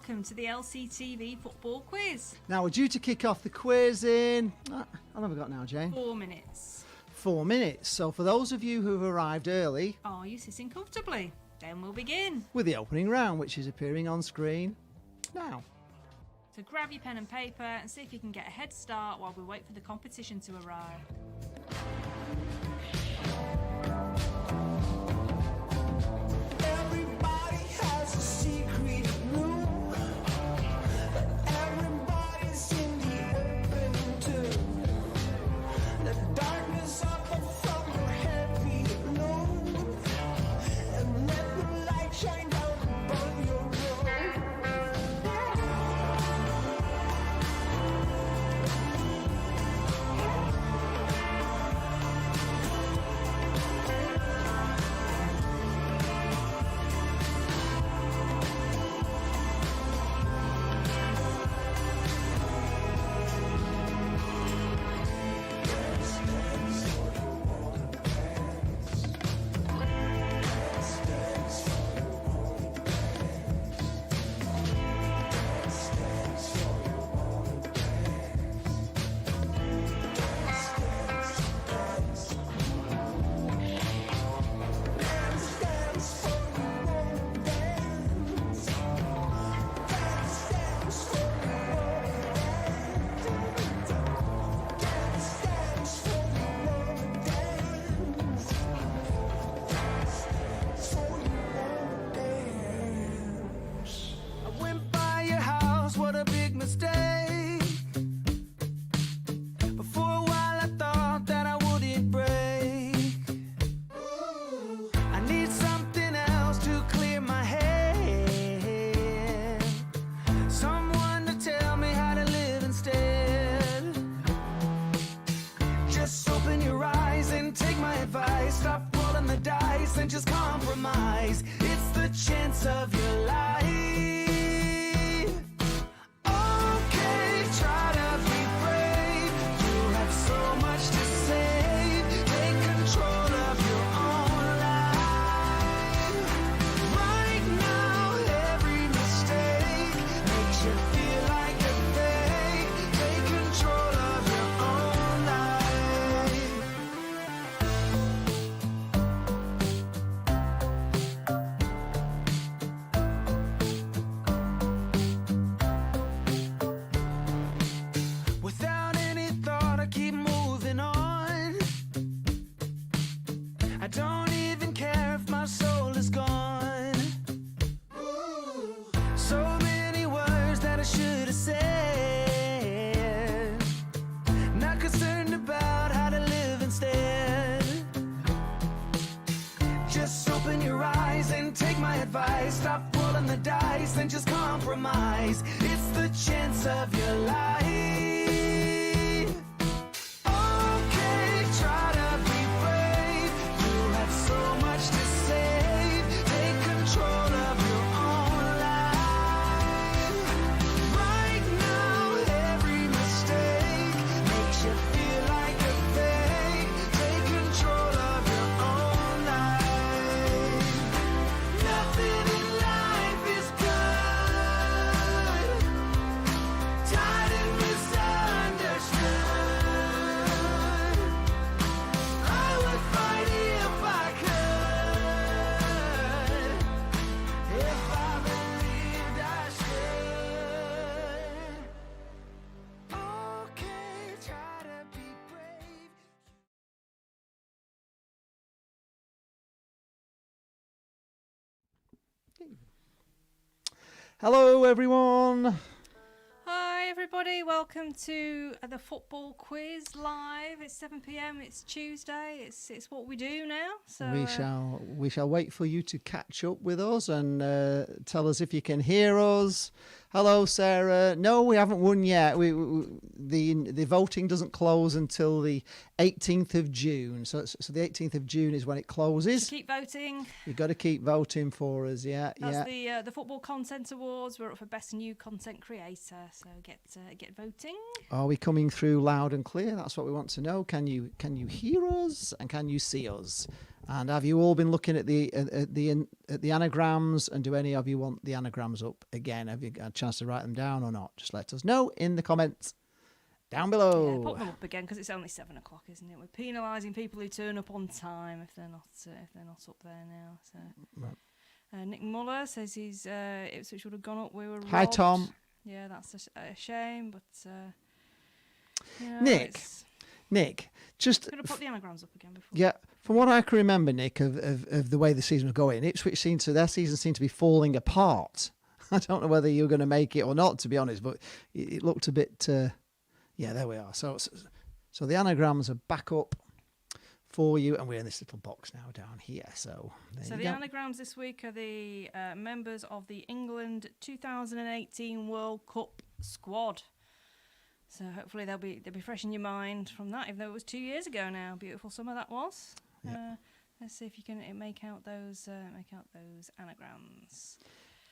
welcome to the LCTV football quiz. Now we're due to kick off the quiz in, how long have we got now, Jane? 4 minutes. 4 minutes. So for those of you who've arrived early... Are you sitting comfortably? Then we'll begin. With the opening round, which is appearing on screen now. So grab your pen and paper and see if you can get a head start while we wait for the competition to arrive. And just compromise. It's the chance of your life. Okay, try to be brave. You have so much to say. Take control of your own life. Right now, every mistake makes you feel like a fake. Take control of your own life. Stop rolling the dice and just compromise. It's the chance of your life. Okay, try to be brave. You have so much to say. Take control of your own life. Right now, every mistake makes you feel like a fake. Take control of your own life. Nothing in life is good. Tired and misunderstood. I would fight if I could. If I believed I should. Okay, try to be brave. Hello everyone. Hi everybody, welcome to the football quiz live. It's 7 p.m. It's Tuesday. It's what we do now. So We shall wait for you to catch up with us and tell us if you can hear us. Hello, Sarah. No, we haven't won yet. The voting doesn't close until the 18th of June. So the 18th of June is when it closes. keep voting. You've got to keep voting for us. Yeah, That's the Football Content Awards. We're up for Best New Content Creator. So get voting. Are we coming through loud and clear? That's what we want to know. Can you hear us and can you see us? And have you all been looking at the anagrams? And do any of you want the anagrams up again? Have you got a chance to write them down or not? Just let us know in the comments down below. Yeah, put them up again because it's only 7 o'clock, isn't it? We're penalising people who turn up on time if they're not up there now. So. Right. Nick Muller says he's Ipswich would have gone up. We were robbed. Hi, Tom. Yeah, that's a shame, but Nick, just gonna put the anagrams up again before. Yeah, from what I can remember, Nick, of the way the season was going, Ipswich their season seemed to be falling apart. I don't know whether you're going to make it or not, to be honest, but it looked a bit. Yeah, there we are. So the anagrams are back up for you, and we're in this little box now down here. So the anagrams this week are the members of the England 2018 World Cup squad. So hopefully they'll be fresh in your mind from that, even though it was 2 years ago now. Beautiful summer that was. Yeah. Let's see if you can make out those anagrams.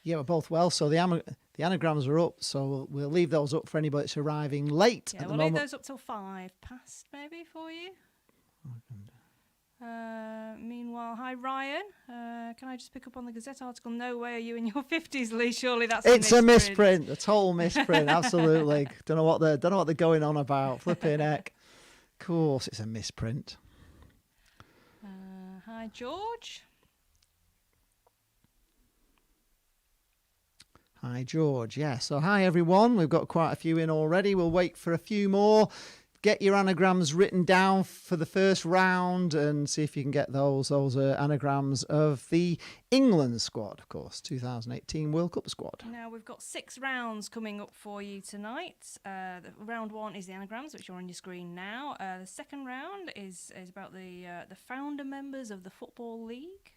Yeah, we're both well. So the anagrams are up. So we'll leave those up for anybody that's arriving late. Yeah, at we'll the leave moment. those up till 5 past maybe for you. Meanwhile, hi Ryan. Can I just pick up on the Gazette article? No way are you in your 50s, Lee. Surely that's a misprint, a total misprint. Absolutely. Don't know what they're going on about. Flipping heck. Of course, it's a misprint. Hi George. Hi George. Yeah. So hi everyone. We've got quite a few in already. We'll wait for a few more. Get your anagrams written down for the first round and see if you can get those anagrams of the England squad, of course, 2018 World Cup squad. Now, we've got 6 rounds coming up for you tonight. Round 1 is the anagrams, which are on your screen now. The second round is about the founder members of the Football League.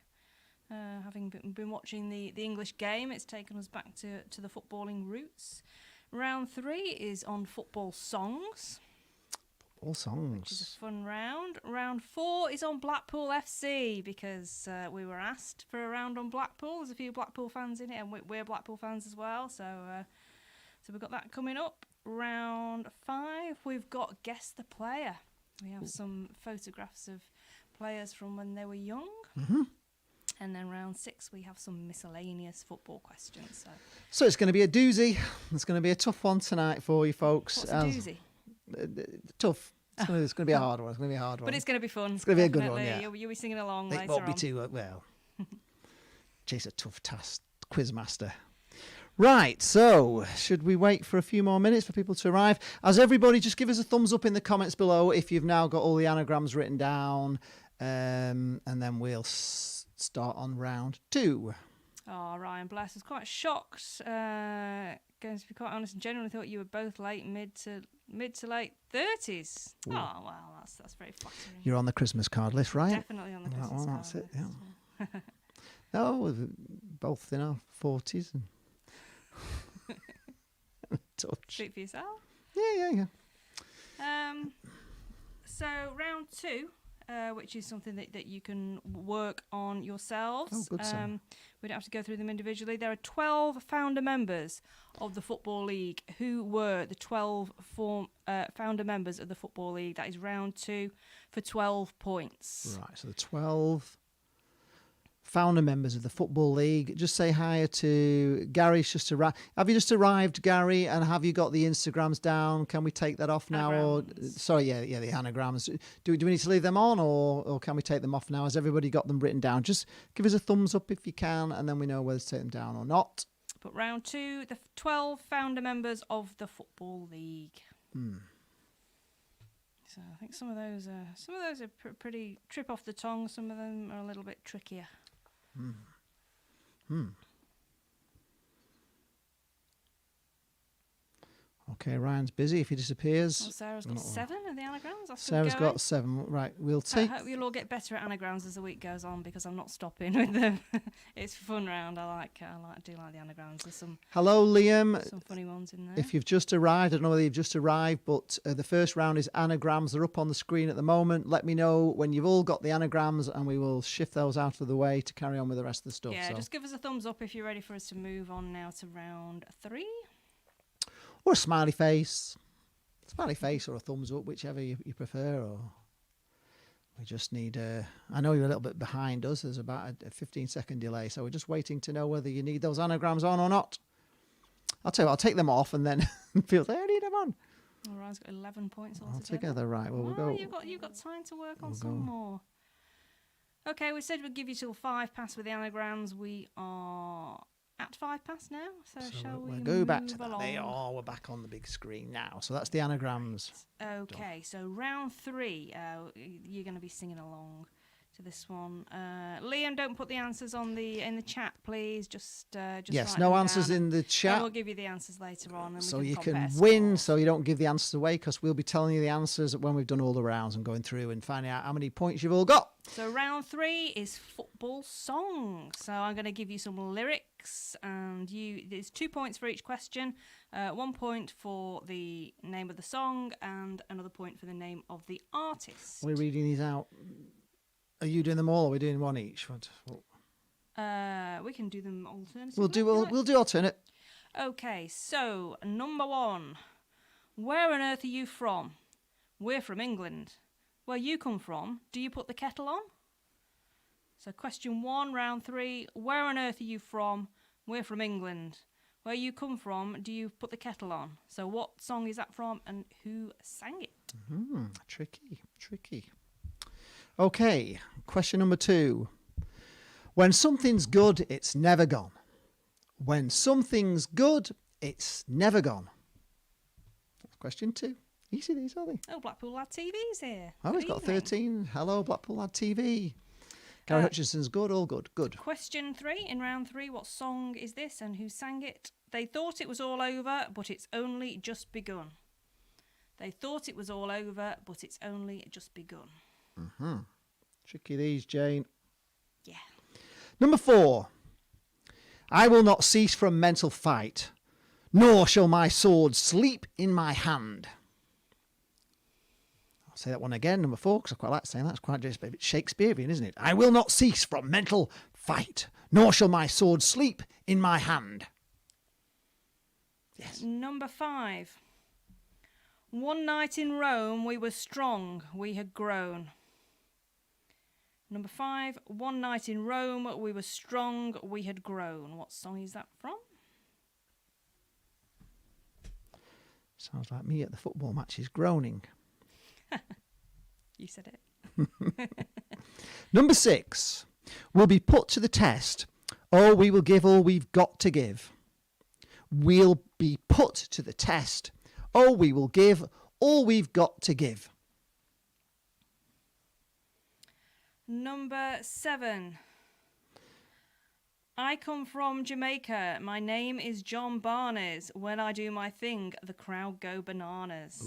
Having been watching the English game, it's taken us back to the footballing roots. Round 3 is on football songs. All songs. Which is a fun round. Round 4 is on Blackpool FC because we were asked for a round on Blackpool. There's a few Blackpool fans in it, and we're Blackpool fans as well. So we've got that coming up. Round 5, we've got Guess the Player. We have some photographs of players from when they were young. Mm-hmm. And then round 6, we have some miscellaneous football questions. So it's going to be a doozy. It's going to be a tough one tonight for you folks. What's a doozy? Tough. It's going to be a hard one. It's going to be a hard one. But it's going to be fun. It's going to be a good one, yeah. You'll be singing along later on. It won't be too well. Chase a tough task, quizmaster. Right, so should we wait for a few more minutes for people to arrive? As everybody, just give us a thumbs up in the comments below if you've now got all the anagrams written down, and then we'll start on round 2. Oh, Ryan Bless was quite shocked. Going to be quite honest, and genuinely thought you were both mid to late 30s. Ooh. Oh, well, that's very flattering. You're on the Christmas card list, right? Definitely on the Christmas card list. That's it, yeah. No, we're both in our 40s. And touch. Speak for yourself. Yeah. So round 2, which is something that you can work on yourselves. Oh, good, sir. We don't have to go through them individually. There are 12 founder members of the Football League. Who were the 12 founder members of the Football League? That is round 2 for 12 points. Right, so the 12 founder members of the Football League. Just say hi to Gary's just arrived. Have you just arrived, Gary? And have you got the Instagrams down? Can we take that off now? Anagrams. Or sorry, yeah, the anagrams. Do we need to leave them on, or can we take them off now? Has everybody got them written down? Just give us a thumbs up if you can, and then we know whether to take them down or not. But round 2, the 12 founder members of the Football League. So I think some of those are pretty trip off the tongue. Some of them are a little bit trickier. Okay, Ryan's busy. If he disappears, Well, Sarah's got 7 of the anagrams. That's Sarah's still going. got 7. Right, we'll I take. hope you'll all get better at anagrams as the week goes on because I'm not stopping with them. It's a fun round. I do like the anagrams. There's some Hello, Liam. funny ones in there. If you've just arrived, I don't know whether you've just arrived, but the first round is anagrams. They're up on the screen at the moment. Let me know when you've all got the anagrams, and we will shift those out of the way to carry on with the rest of the stuff. Yeah, so. just give us a thumbs up if you're ready for us to move on now to round 3. Or a smiley face. Smiley face or a thumbs up, whichever you prefer. Or We just need I know you're a little bit behind us. There's about a 15-second delay, so we're just waiting to know whether you need those anagrams on or not. I'll tell you what, I'll take them off and then feel I need them on. All right, it's got 11 points Altogether, right. Well, we'll Oh, go. you've got time to work on some more. Okay, we said we'd give you till 5 past with the anagrams. We are at 5 past now, so shall we We'll go back to move that. along? We're back on the big screen now. So that's the anagrams. Okay, so round 3, you're going to be singing along to this one. Liam, don't put the answers in the chat, please. Just Yes, write no them answers down in the and chat. we'll give you the answers later on. And So we you compare can win, scores. so you don't give the answers away, because we'll be telling you the answers when we've done all the rounds and going through and finding out how many points you've all got. So round 3 is football songs. So I'm going to give you some lyrics, and there's 2 points for each question. 1 point for the name of the song, and another point for the name of the artist. We're reading these out. Are you doing them all, or are we doing one each? We can do them alternatively. We'll do alternate. Okay, so number 1. Where on earth are you from? We're from England. Where you come from, do you put the kettle on? So question 1, round 3. Where on earth are you from? We're from England. Where you come from, do you put the kettle on? So what song is that from and who sang it? Tricky. Okay, question number 2. When something's good, it's never gone. When something's good, it's never gone. That's question 2. Easy these, are they? Oh, Blackpool Lad TV's here. Oh, he's Good got evening. 13. Hello, Blackpool Lad TV. Gary Hutchinson's good, all good. Good. Question 3, in round 3, what song is this and who sang it? They thought it was all over, but it's only just begun. They thought it was all over, but it's only just begun. Tricky these, Jane. Yeah. Number 4. I will not cease from mental fight, nor shall my sword sleep in my hand. I'll say that one again, number 4, because I quite like saying that. It's quite just a bit Shakespearean, isn't it? I will not cease from mental fight, nor shall my sword sleep in my hand. Yes. Number 5. One night in Rome we were strong, we had grown. Number 5. One night in Rome we were strong, we had grown. What song is that from? Sounds like me at the football matches groaning. You said it. Number 6. We'll be put to the test. Oh, we will give all we've got to give. We'll be put to the test. Oh, we will give all we've got to give. Number 7. I come from Jamaica. My name is John Barnes. When I do my thing, the crowd go bananas.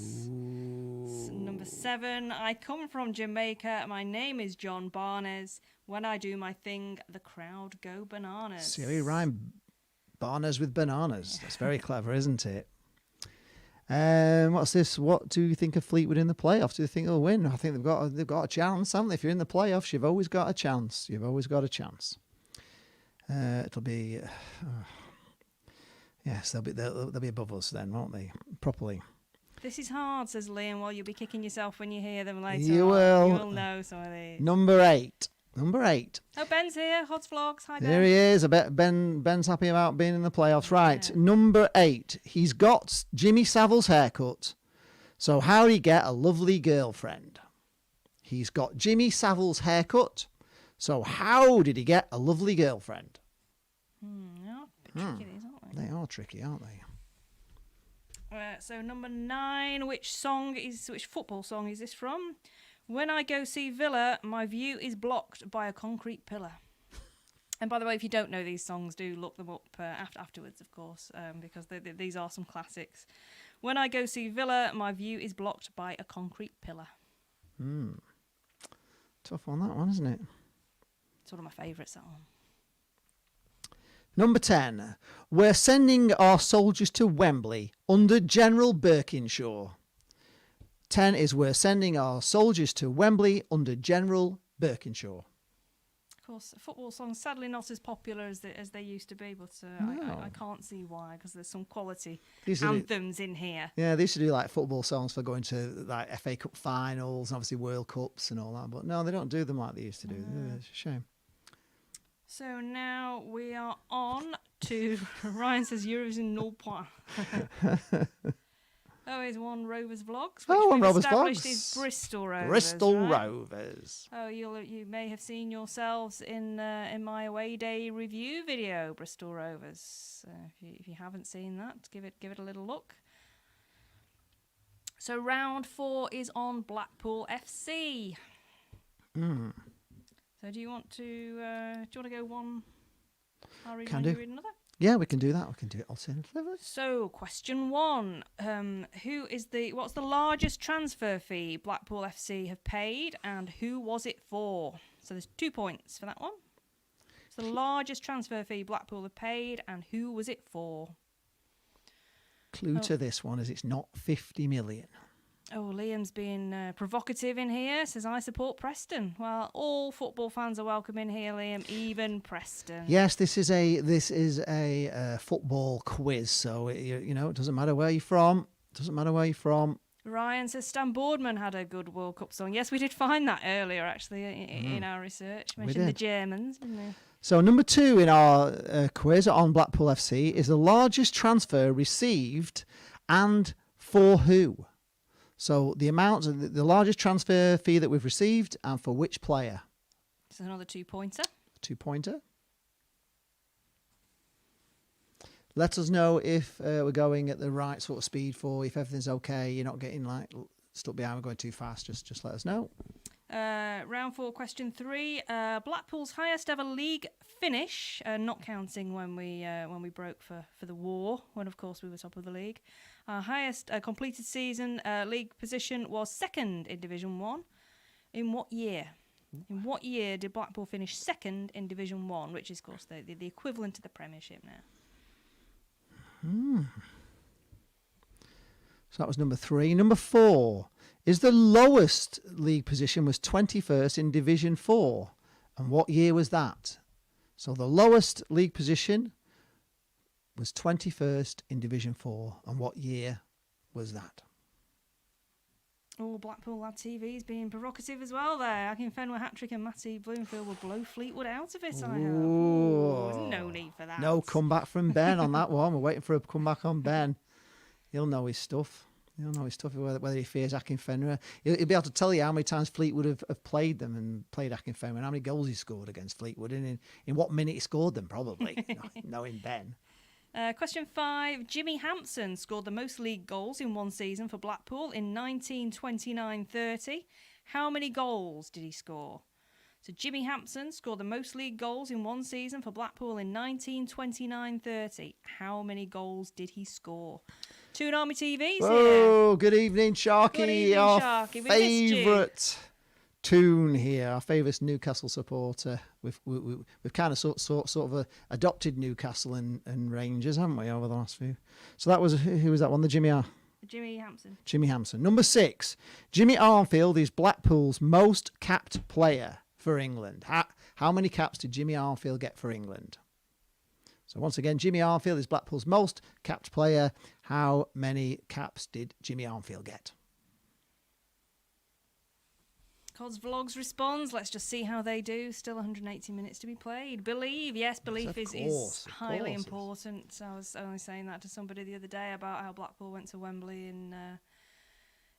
Number 7. I come from Jamaica. My name is John Barnes. When I do my thing, the crowd go bananas. See how you rhyme bananas with bananas. That's very clever, isn't it? What's this? What do you think of Fleetwood in the playoffs? Do you think they'll win? I think they've got a chance, haven't they? If you're in the playoffs, you've always got a chance. You've always got a chance. It'll be yes, they'll be above us then, won't they? Properly. This is hard, says Liam. Well, you'll be kicking yourself when you hear them later. You on. will. You will know some of these. Number 8. Oh, Ben's here. Hod's Vlogs. Hi, Ben. There he is. I bet Ben's happy about being in the playoffs. Right, Yeah. Number 8. He's got Jimmy Savile's haircut. So how did he get a lovely girlfriend? He's got Jimmy Savile's haircut. So how did he get a lovely girlfriend? Yeah, a bit tricky these, aren't they? They are tricky, aren't they? So number 9, which football song is this from? When I go see Villa, my view is blocked by a concrete pillar. And by the way, if you don't know these songs, do look them up afterwards, of course, because these are some classics. When I go see Villa, my view is blocked by a concrete pillar. Tough on that one, isn't it? It's one of my favourites, that one. Number 10. We're sending our soldiers to Wembley under General Birkinshaw. 10 is we're sending our soldiers to Wembley under General Birkinshaw. Of course, football songs sadly not as popular as they used to be, but I can't see why, because there's some quality anthems in here. Yeah, they used to do like football songs for going to like FA Cup finals and obviously World Cups and all that. But no, they don't do them like they used to do. It's a shame. So now we are on to Ryan says Eurovision 0 point. Oh, he's one Rovers Vlogs, which one we've Rovers established Vlogs. is Bristol Rovers. Bristol right? Rovers. Oh, you may have seen yourselves in my away day review video, Bristol Rovers. If you haven't seen that, give it a little look. So round 4 is on Blackpool FC. So do you want to go one? I'll read one, you read another. Yeah, we can do that. We can do it alternatively. So, question 1. What's the largest transfer fee Blackpool FC have paid, and who was it for? So there's 2 points for that one. It's the largest transfer fee Blackpool have paid, and who was it for? Clue to this one is it's not 50 million. Oh, Liam's being provocative in here. Says, I support Preston. Well, all football fans are welcome in here, Liam, even Preston. Yes, this is a football quiz. So it doesn't matter where you're from. Ryan says Stan Boardman had a good World Cup song. Yes, we did find that earlier, actually, in our research. Mentioned the Germans, didn't we? So number 2 in our quiz on Blackpool FC is the largest transfer received and for who? So the amount, the largest transfer fee that we've received and for which player? It's another 2-pointer. 2-pointer. Let us know if we're going at the right sort of speed for, if everything's okay, you're not getting like stuck behind, we're going too fast, just let us know. Round 4, question 3. Blackpool's highest ever league finish, not counting when we broke for the war, when of course we were top of the league. Our highest completed season league position was 2nd in Division 1. In what year? In what year did Blackpool finish 2nd in Division 1, which is of course the equivalent to the Premiership now? So that was number 3. Number 4 is the lowest league position was 21st in Division 4. And what year was that? So the lowest league position was 21st in Division 4. And what year was that? Oh, Blackpool Lad TV's being provocative as well there. Akinfenwa hat-trick and Matty Bloomfield will blow Fleetwood out of it, I hope. Ooh, no need for that. No comeback from Ben on that one. We're waiting for a comeback on Ben. He'll know his stuff. Whether he fears Akinfenwa. He'll be able to tell you how many times Fleetwood have played them and played Akinfenwa and how many goals he scored against Fleetwood and in what minute he scored them, probably, knowing Ben. Question 5. Jimmy Hampson scored the most league goals in one season for Blackpool in 1929-30. How many goals did he score? So Jimmy Hampson scored the most league goals in one season for Blackpool in 1929-30. How many goals did he score? Toon Army TV's here. Oh, good evening, Sharky. Good evening, our Sharky. favourite Toon here, our favourite Newcastle supporter. We've kind of sort of adopted Newcastle and Rangers, haven't we, over the last few? So that was, who was that one? Jimmy Hampson. Jimmy Hampson. Number 6. Jimmy Armfield is Blackpool's most capped player for England. How many caps did Jimmy Armfield get for England? So once again, Jimmy Armfield is Blackpool's most capped player. How many caps did Jimmy Armfield get? Cod's Vlogs responds. Let's just see how they do. Still 180 minutes to be played. Believe. Yes, belief is highly important. So I was only saying that to somebody the other day about how Blackpool went to Wembley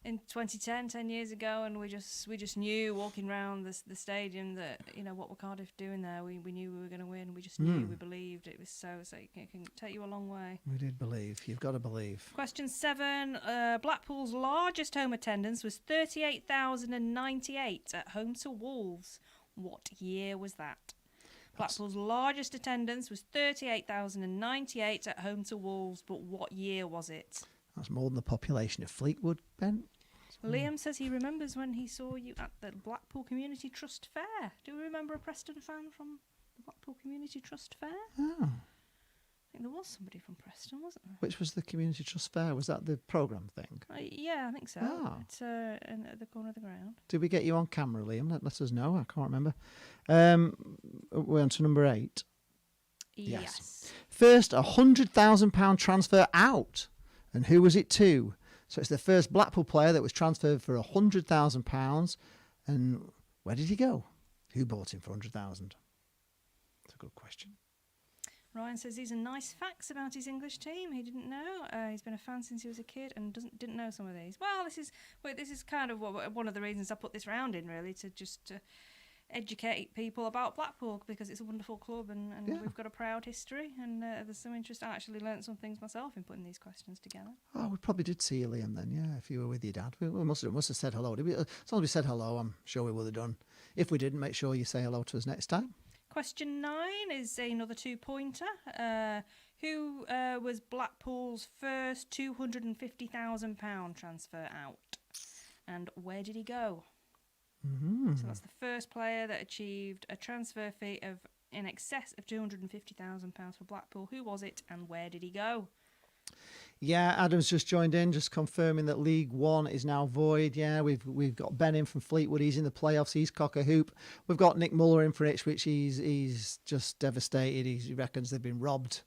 in 2010, 10 years ago, and we just knew walking around the stadium that, what were Cardiff doing there. We knew we were going to win. We just knew, we believed. It was so it can take you a long way. We did believe. You've got to believe. Question 7. Blackpool's largest home attendance was 38,098 at home to Wolves. What year was that? Blackpool's largest attendance was 38,098 at home to Wolves, but what year was it? That's more than the population of Fleetwood, Ben. Liam says he remembers when he saw you at the Blackpool Community Trust Fair. Do you remember a Preston fan from the Blackpool Community Trust Fair? Oh. think there was somebody from Preston, wasn't there? Which was the Community Trust Fair? Was that the programme thing? Yeah, I think so. Oh. It's at the corner of the ground. Did we get you on camera, Liam? Let us know. I can't remember. We're on to number 8. Yes. First £100,000 transfer out. And who was it to? So it's the first Blackpool player that was transferred for £100,000. And where did he go? Who bought him for £100,000? That's a good question. Ryan says these are nice facts about his English team. He didn't know. He's been a fan since he was a kid and didn't know some of these. Well, this is kind of one of the reasons I put this round in, really, to educate people about Blackpool, because it's a wonderful club and we've got a proud history, and there's some interest. I actually learnt some things myself in putting these questions together. Oh, we probably did see you, Liam, then, yeah, if you were with your dad. We must have said hello. As long as we said hello, I'm sure we would have done. If we didn't, make sure you say hello to us next time. Question 9 is another 2-pointer. Who was Blackpool's first £250,000 transfer out? And where did he go? Mm-hmm. So that's the first player that achieved a transfer fee of in excess of £250,000 for Blackpool. Who was it and where did he go? Yeah, Adam's just joined in, just confirming that League One is now void. Yeah, we've got Ben in from Fleetwood. He's in the playoffs. He's cock a hoop. We've got Nick Muller in for Ipswich. He's just devastated. He reckons they've been robbed.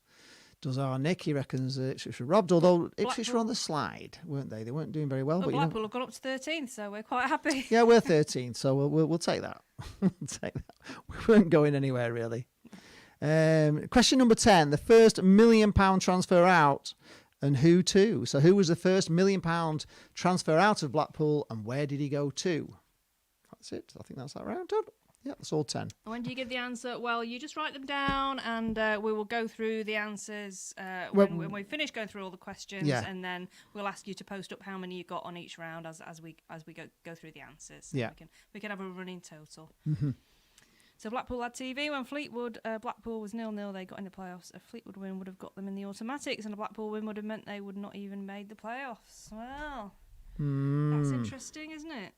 Does our Nick? He reckons Ipswich were robbed. Although Ipswich were on the slide, weren't they? They weren't doing very well. But But Blackpool have gone up to 13th, so we're quite happy. yeah, we're 13th, so we'll take that. We'll take that. We weren't going anywhere really. Question number 10: the first £1 million transfer out. And who to? So who was the first £1 million transfer out of Blackpool and where did he go to? That's it. I think that's that round done. Yeah, that's all 10. When do you give the answer? Well, you just write them down and we will go through the answers when we finish going through all the questions, Yeah. and then we'll ask you to post up how many you got on each round as we go through the answers. Yeah. We can have a running total. Mm-hmm. So Blackpool had TV when Blackpool was 0-0. They got in the playoffs. A Fleetwood win would have got them in the automatics, and a Blackpool win would have meant they would not even made the playoffs. Well, that's interesting, isn't it?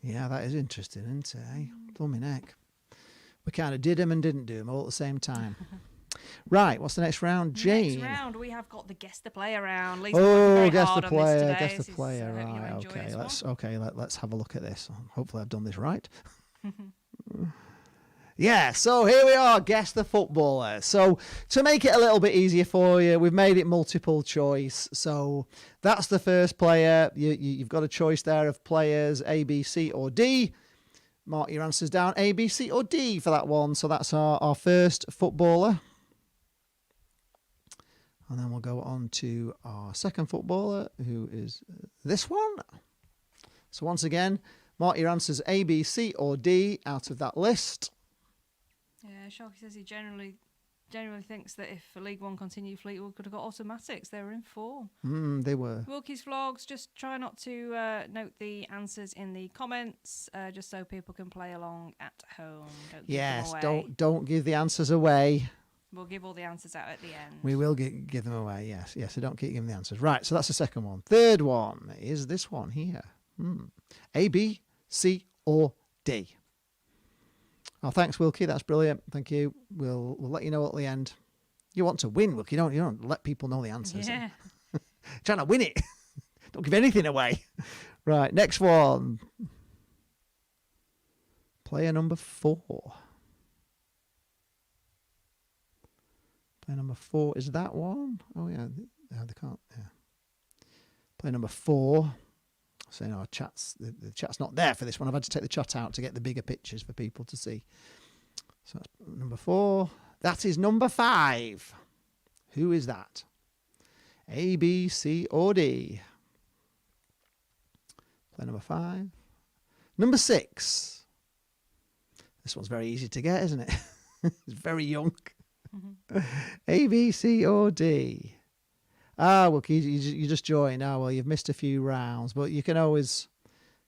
Yeah, that is interesting, isn't it? Eh? Plummy neck. We kind of did them and didn't do them all at the same time. Right, what's the next round, Jane? Next round, we have got the Guess the Player round. Lisa Guess the player. Guess the player. Hope you Right. enjoy Okay. this one. Let's have a look at this. Hopefully, I've done this right. Yeah, so here we are, guess the footballer. So to make it a little bit easier for you, we've made it multiple choice. So that's the first player. You've got a choice there of players A, B, C or D. Mark your answers down, A, B, C or D for that one. So that's our first footballer. And then we'll go on to our second footballer, who is this one. So once again, mark your answers A, B, C or D out of that list. Yeah, Sharky says he generally thinks that if League One continued, Fleetwood could have got automatics. They were in form. They were. Wilkie's Vlogs, just try not to note the answers in the comments, just so people can play along at home. Don't give them away. Don't give the answers away. We'll give all the answers out at the end. We will give them away, yes. Yes, so don't keep giving the answers. Right, so that's the second one. Third one is this one here. A, B, C or D. Oh, thanks, Wilkie. That's brilliant. Thank you. We'll let you know at the end. You want to win, Wilkie. You don't let people know the answers. Yeah. Trying to win it. Don't give anything away. Right, next one. Player number 4. Player number 4 is that one. Oh, yeah. They can't. Yeah. Player number 4. Saying our chats, the chat's not there for this one. I've had to take the chat out to get the bigger pictures for people to see. So that's number 4. That is number 5. Who is that? A, B, C or D? Play number 5. Number 6. This one's very easy to get, isn't it? It's very young. A, B, C or D? Well, you just joined. Well, you've missed a few rounds, but you can always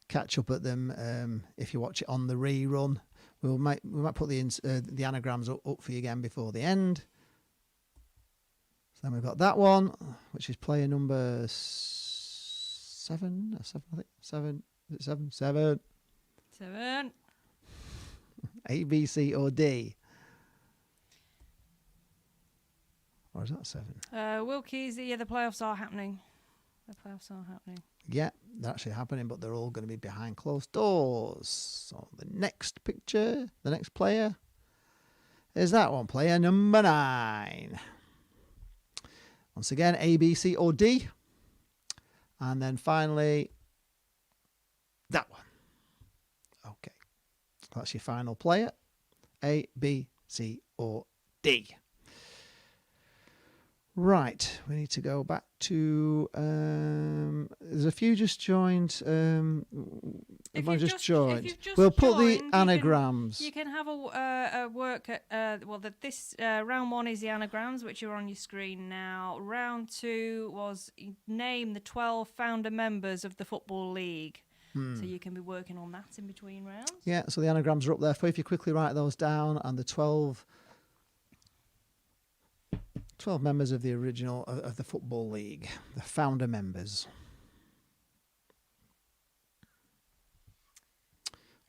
catch up at them if you watch it on the rerun. We might put the anagrams up for you again before the end. So then we've got that one, which is player number 7. 7, I think. 7. Is it 7? 7. 7. A, B, C, or D. Or is that 7? Wilkie's, the playoffs are happening. The playoffs are happening. Yeah, they're actually happening, but they're all going to be behind closed doors. So the next picture, the next player, is that one, player number 9. Once again, A, B, C, or D. And then finally, that one. Okay, that's your final player. A, B, C, or D. Right, we need to go back to. There's a few just joined. If Everyone you've just joined. if you've just We'll put joined, the anagrams. You can have a work at. This round 1 is the anagrams, which are on your screen now. Round 2 was name the 12 founder members of the Football League. So you can be working on that in between rounds. Yeah, so the anagrams are up there for you. If you quickly write those down, and the 12 members of the original of the Football League, the founder members.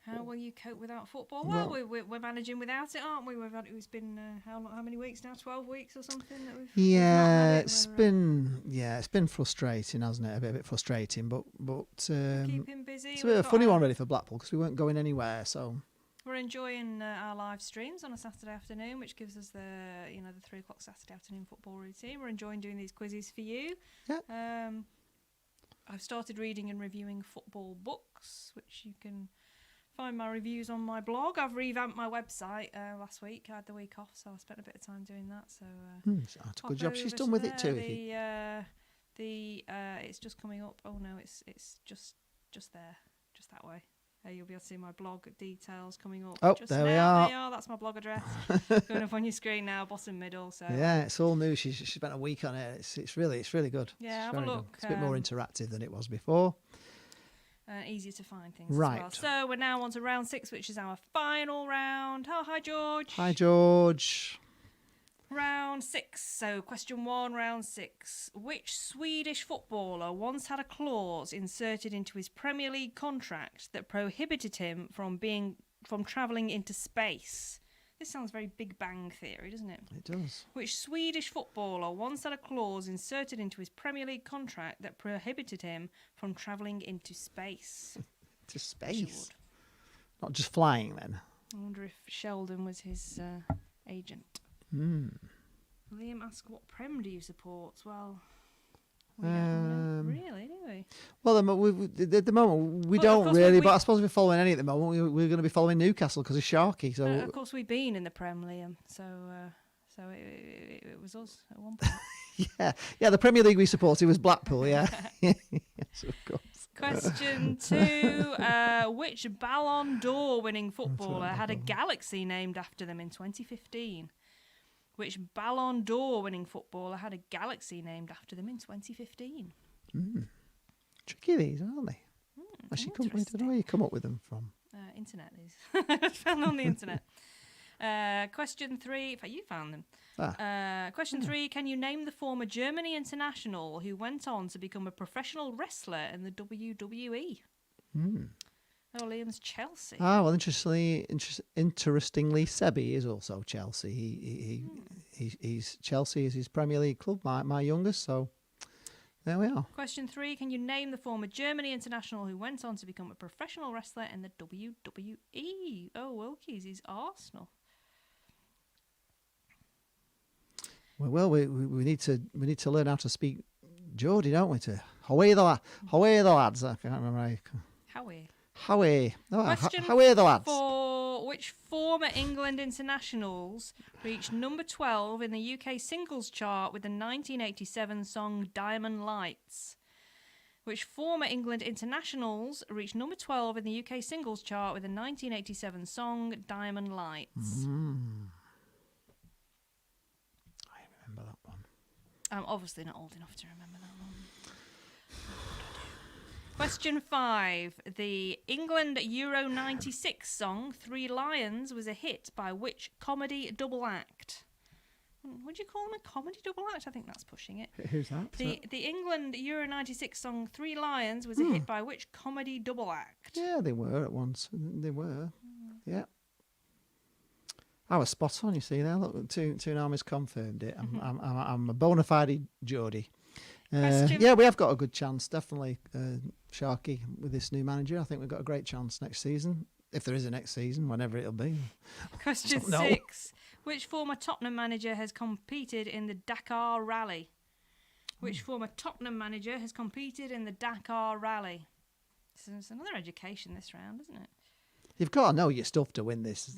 How will you cope without football? Well, Well, we're managing without it, aren't we? It's been how many weeks now? 12 weeks or something that we've. Yeah, we've not it's been frustrating, hasn't it? A bit frustrating, but keeping busy. it's a bit of a funny one really for Blackpool because we weren't going anywhere. So we're enjoying our live streams on a Saturday afternoon, which gives us the 3 o'clock Saturday afternoon football routine. We're enjoying doing these quizzes for you. Yeah. I've started reading and reviewing football books, which you can find my reviews on my blog. I've revamped my website last week. I had the week off, so I spent a bit of time doing that. So that's a good job she's done with it too. It's just coming up. Oh no, it's just there, just that way. You'll be able to see my blog details coming up. Oh, just there we now. are. There you are. That's my blog address. Going up on your screen now, bottom middle. So Yeah, it's all new. She spent a week on it. It's really good. Yeah, It's have a very look. good. It's a bit more interactive than it was before. Easier to find things Right. as well. So we're now on to round 6, which is our final round. Oh, hi, George. Hi, George. Round 6. So question 1, round 6. Which Swedish footballer once had a clause inserted into his Premier League contract that prohibited him from travelling into space? This sounds very Big Bang Theory, doesn't it? It does. Which Swedish footballer once had a clause inserted into his Premier League contract that prohibited him from travelling into space? To space. Not just flying then. I wonder if Sheldon was his agent. Liam asks, what Prem do you support? Well, we don't really, do we? Well, at the moment we Well, of don't course, really, we- but I suppose we're following any at the moment. We're going to be following Newcastle because of Sharky. So Of course, we've been in the Prem, Liam. So it was us at one point. yeah, the Premier League we supported was Blackpool. Yeah, yes, of course. Question 2. Which Ballon d'Or winning footballer had a galaxy named after them in 2015? Which Ballon d'Or winning footballer had a galaxy named after them in 2015? Tricky these, aren't they? Actually, I don't know where you come up with them from. Internet these. Found on the internet. Question 3. In fact, you found them. Question 3. Can you name the former Germany international who went on to become a professional wrestler in the WWE? Oh, Liam's Chelsea. Ah, well, interestingly, Sebi is also Chelsea. He's Chelsea is his Premier League club. My youngest. So there we are. Question 3. Can you name the former Germany international who went on to become a professional wrestler in the WWE? Oh, Wilkie's is Arsenal. Well, we need to learn how to speak Geordie, don't we? To away the lads. I can't remember. Howie. Howie. Question Howie the lads. 4. Which former England internationals reached number 12 in the UK singles chart with the 1987 song Diamond Lights? Which former England internationals reached number 12 in the UK singles chart with the 1987 song Diamond Lights? I remember that one. I'm obviously not old enough to remember that one. Question 5. The England Euro 96 song Three Lions was a hit by which comedy double act? Would you call them a comedy double act? I think that's pushing it. Who's that? The England Euro 96 song Three Lions was a hit by which comedy double act? Yeah, they were at once. They were. Yeah. I was spot on, you see there. Look, Toon Army's confirmed it. I'm a bona fide Geordie. Question- Yeah, we have got a good chance, definitely, Sharky, with this new manager. I think we've got a great chance next season, if there is a next season, whenever it'll be. Question No. 6. Which former Tottenham manager has competed in the Dakar Rally? Which former Tottenham manager has competed in the Dakar Rally? So it's another education this round, isn't it? You've got to know your stuff to win this.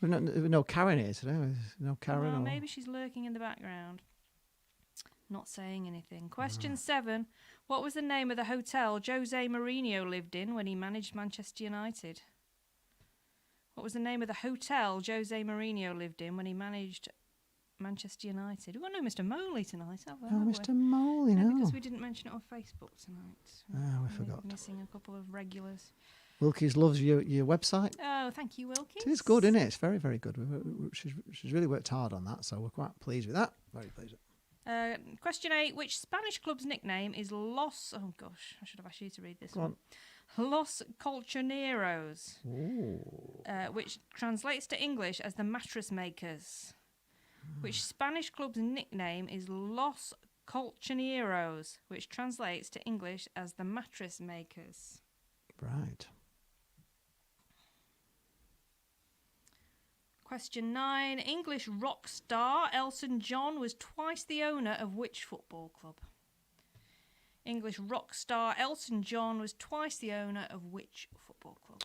We've no Karen here today. There's no Karen. Well, or... maybe she's lurking in the background. Not saying anything. Question 7. What was the name of the hotel Jose Mourinho lived in when he managed Manchester United? What was the name of the hotel Jose Mourinho lived in when he managed Manchester United? We've got no Mr. Moley tonight, have we? Oh, Mr. Moley, No, no. because we didn't mention it on Facebook tonight. Oh, we We're forgot. Missing a couple of regulars. Wilkie's loves your website. Oh, thank you, Wilkins. It is good, isn't it? It's very, very good. She's really worked hard on that, so we're quite pleased with that. Very pleased. Question 8. Which Spanish club's nickname is Los... Oh, gosh. I should have asked you to read this Go one. Los Colchoneros, on. which translates to English as the mattress makers. Which Spanish club's nickname is Los Colchoneros, which translates to English as the mattress makers. Right. Question 9. English rock star Elton John was twice the owner of which football club? English rock star Elton John was twice the owner of which football club?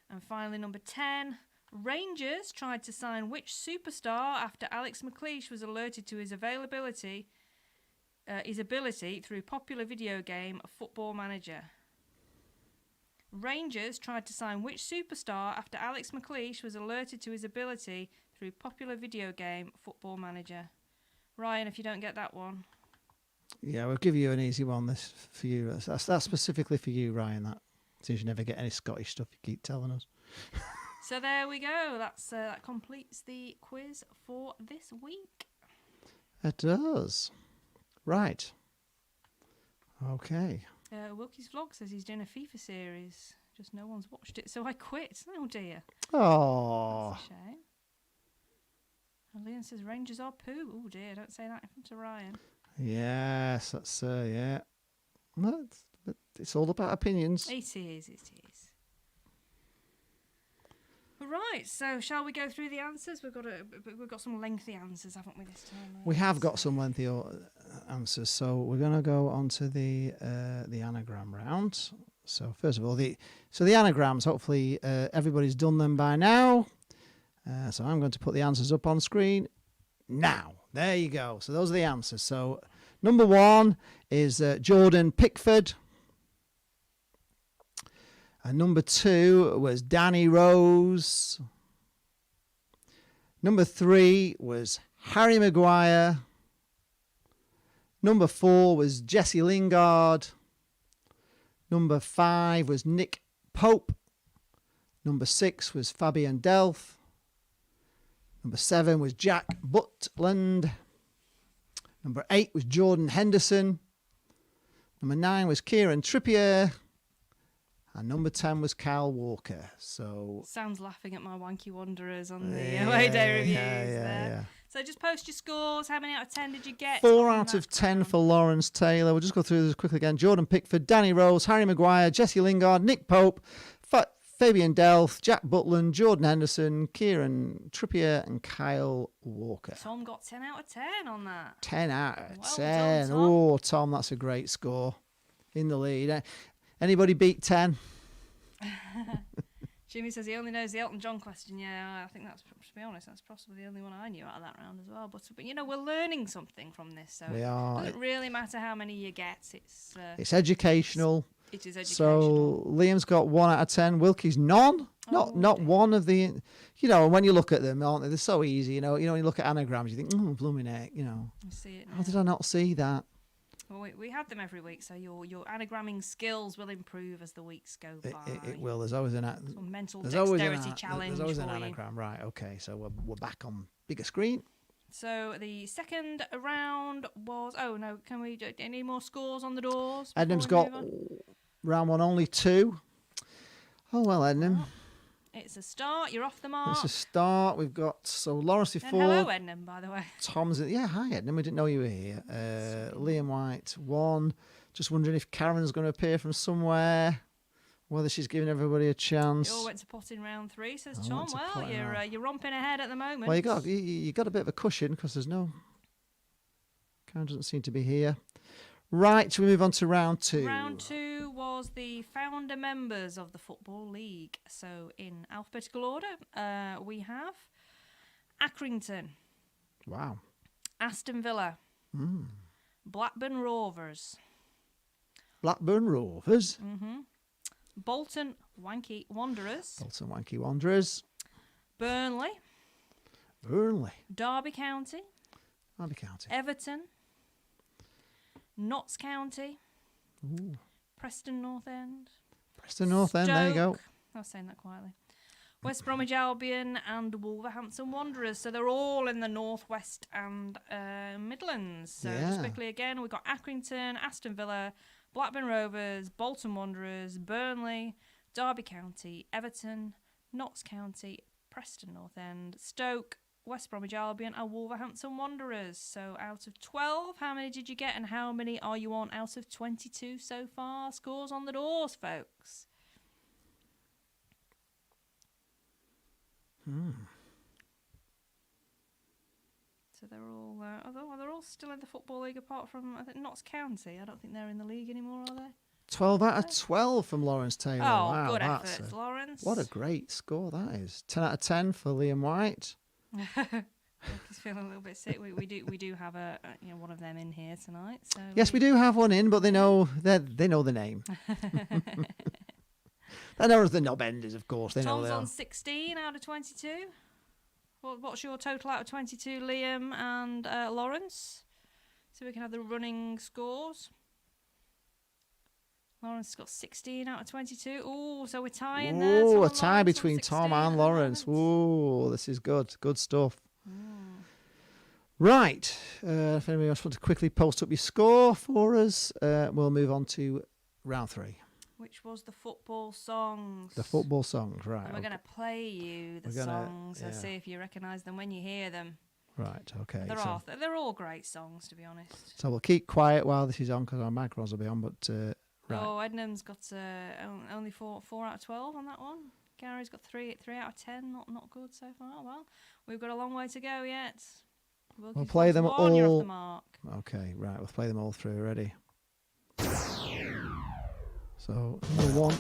And finally, number 10. Rangers tried to sign which superstar after Alex McLeish was alerted to his ability through popular video game Football Manager? Rangers tried to sign which superstar after Alex McLeish was alerted to his ability through popular video game Football Manager? Ryan, if you don't get that one. Yeah, we'll give you an easy one. This for you. That's specifically for you, Ryan. That since you never get any Scottish stuff, you keep telling us. So there we go. That completes the quiz for this week. It does. Right. Okay. Wilkie's vlog says he's doing a FIFA series. Just no one's watched it, so I quit. Oh dear. Oh. That's a shame. And Leon says Rangers are poo. Oh dear, don't say that in front of Ryan. Yes, that's yeah. No, it's all about opinions. It is. Right, so shall we go through the answers? We've got some lengthy answers, haven't we, this time? We have got some lengthy answers, so we're going to go on to the anagram round. So first of all, the anagrams. Hopefully, everybody's done them by now. So I'm going to put the answers up on screen now. There you go. So those are the answers. So number 1 is Jordan Pickford. And number 2 was Danny Rose. Number 3 was Harry Maguire. Number 4 was Jesse Lingard. Number 5 was Nick Pope. Number 6 was Fabian Delph. Number 7 was Jack Butland. Number 8 was Jordan Henderson. Number 9 was Kieran Trippier. And number 10 was Kyle Walker. So Sam's laughing at my wanky wanderers on the away day reviews there. Yeah. So just post your scores. How many out of 10 did you get? 4 out of 10 for Lawrence Taylor. We'll just go through this quickly again. Jordan Pickford, Danny Rose, Harry Maguire, Jesse Lingard, Nick Pope, Fabian Delph, Jack Butland, Jordan Henderson, Kieran Trippier, and Kyle Walker. Tom got 10 out of 10 on that. 10 out of Well 10. done, Tom. Oh, Tom, that's a great score. In the lead. Anybody beat 10? Jimmy says he only knows the Elton John question. Yeah, I think that's, to be honest, that's possibly the only one I knew out of that round as well. But you know, we're learning something from this, so We it are. doesn't really matter how many you get. It's educational. It is educational. So Liam's got 1 out of 10. Wilkie's none. Not dear. one of the. You know, when you look at them, aren't they? They're so easy. You know, when you look at anagrams, you think, blooming heck. You know, I see it now. how did I not see that? Well, we have them every week, so your anagramming skills will improve as the weeks go by. It will. There's always an. Some mental There's always dexterity an. challenge There's always an for you. anagram, right? Okay, so we're back on bigger screen. So the second round was. Oh no! Can we do any more scores on the doors? Ednam's before got we move on? round 1 only 2. Oh well, Ednam. It's a start. You're off the mark. It's a start. We've got Lawrence And before. hello, Ednam, by the way. Tom's yeah, hi Ednam. We didn't know you were here. Liam White 1. Just wondering if Karen's going to appear from somewhere. Whether she's giving everybody a chance. You all went to pot in round 3, says I Tom. went to pot Well, in you're romping ahead at the moment. Well, you got a bit of a cushion because there's no. Karen doesn't seem to be here. Right, shall we move on to round 2? Round 2 was the founder members of the Football League. So in alphabetical order, we have Accrington, Wow. Aston Villa, Blackburn Rovers, Blackburn Rovers. Bolton Wanky Wanderers, Bolton Wanky Wanderers. Burnley, Burnley. Derby County, Derby County. Everton, Notts County, Preston North End, Preston North End, there you go. Stoke. I was saying that quietly. West Bromwich Albion and Wolverhampton Wanderers. So they're all in the Northwest and Midlands. So just quickly again, we've got Accrington, Aston Villa, Blackburn Rovers, Bolton Wanderers, Burnley, Derby County, Everton, Notts County, Preston North End, Stoke, West Bromwich Albion and Wolverhampton Wanderers. So out of 12, how many did you get and how many are you on out of 22 so far? Scores on the doors, folks. So they're all, they're all still in the Football League apart from, I think, Notts County. I don't think they're in the league anymore, are they? 12 out of 12 from Lawrence Taylor. Oh, wow, good that's efforts, Lawrence. What a great score that is. 10 out of 10 for Liam White. He's feeling a little bit sick. We do have a one of them in here tonight. So Yes, we do have one in, but they know the name. They know the knob enders, of course. They know Tom's they on are. 16 out of 22. What's your total out of 22, Liam and Lawrence? So we can have the running scores. Lawrence has got 16 out of 22. Oh, so we're tying there. Ooh, Tom a and tie Lawrence on between 16 Tom at and the Lawrence. moment. Ooh, this is good. Good stuff. Right. If anybody else wants to quickly post up your score for us, we'll move on to round 3. Which was the football songs. The football songs, right. And we're going to play you the We're gonna- songs and see if you recognise them when you hear them. Right, okay. They're all great songs, to be honest. So we'll keep quiet while this is on because our microphones will be on, but right. Oh, Ednam's got only 4 out of 12 on that one. Gary's got 3 out of 10. Not good so far. Well, we've got a long way to go yet. We'll play them one, you're off all. the mark. Okay, right. We'll play them all through already. So, number 1.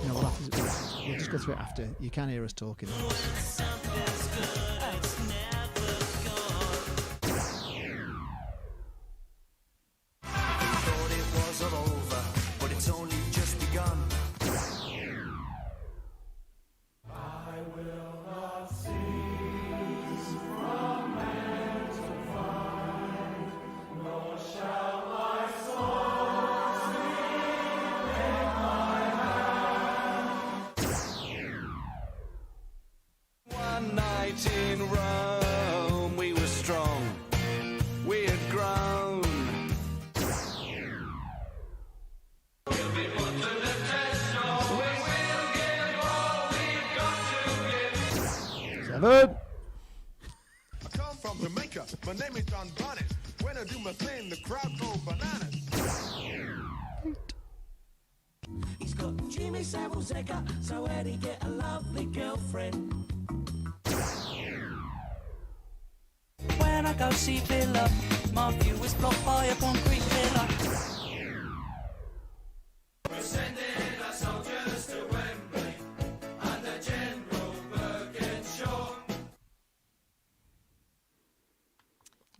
No, we'll just go through it after. You can hear us talking. Thought it was all over, but it's only just begun. One night in Rome, we were strong, we had grown. 7. I come from Jamaica. My name is John Bonnet. When I do my thing, the crowd go bananas. He's got Jimmy Savile Zegger, so where'd he get a lovely girlfriend? When I go see Villa, my view is blocked by a concrete pillar. We're sending our soldiers to Wembley under General Birkinshaw.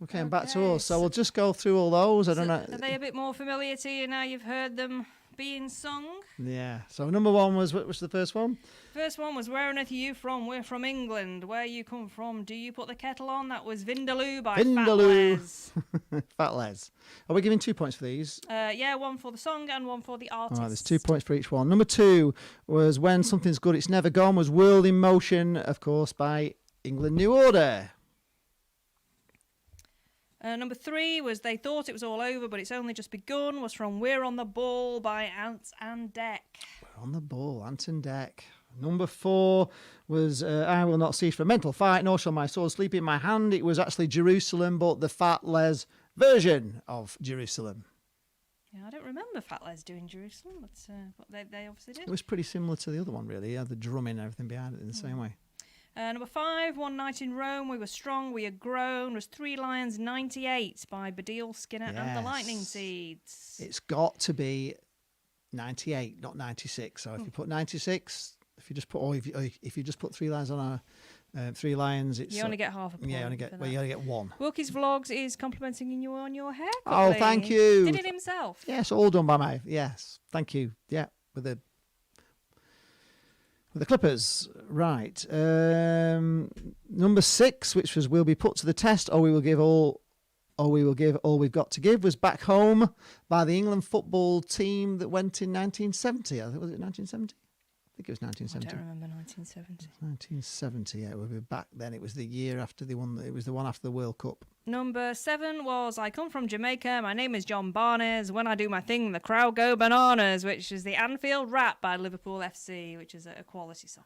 Okay, and back to Okay, us. So we'll just go through all those. I don't know. Are they a bit more familiar to you now you've heard them being sung? Yeah. So number 1 was, what was the first one? First one was Where on Earth Are You From? We're from England. Where you come from? Do you put the kettle on? That was Vindaloo by Vindaloo. Fat Les. Fat Les. Are we giving 2 points for these? Yeah, one for the song and one for the artist. All right, there's 2 points for each one. Number 2 was When Something's Good, It's Never Gone, was World in Motion, of course, by England New Order. Number 3 was They Thought It Was All Over, But It's Only Just Begun, was from We're on the Ball by Ant and Deck. We're on the ball, Ant and Deck. Number 4 was I Will Not Cease for a Mental Fight, Nor Shall My Sword Sleep in My Hand. It was actually Jerusalem, but the Fat Les version of Jerusalem. Yeah, I don't remember Fat Les doing Jerusalem, but they obviously did. It was pretty similar to the other one, really. It had the drumming and everything behind it in the same way. Number 5, One Night in Rome, We Were Strong, We Are Grown, was Three Lions 98 by Baddiel, Skinner and the Lightning Seeds. It's got to be 98, not 96. So if you put 96, if you just put Three Lions on Three Lions, it's you only get half a point. Yeah, you only get one. Wilkie's Vlogs is complimenting you on your hair. Oh, thank you. Did it himself. Yes, all done by my. Yes, thank you. Yeah, with the clippers, right. Number 6, which was We'll Be Put to the Test, or we will give all we've got to give, was Back Home by the England football team that went in 1970. I think, was it 1970? I think it was 1970. I don't remember 1970. 1970, yeah, we'll be back then. It was the year after the one. It was the one after the World Cup. Number 7 was I Come From Jamaica, My Name is John Barnes, When I Do My Thing, The Crowd Go Bananas, which is the Anfield Rap by Liverpool FC, which is a quality song.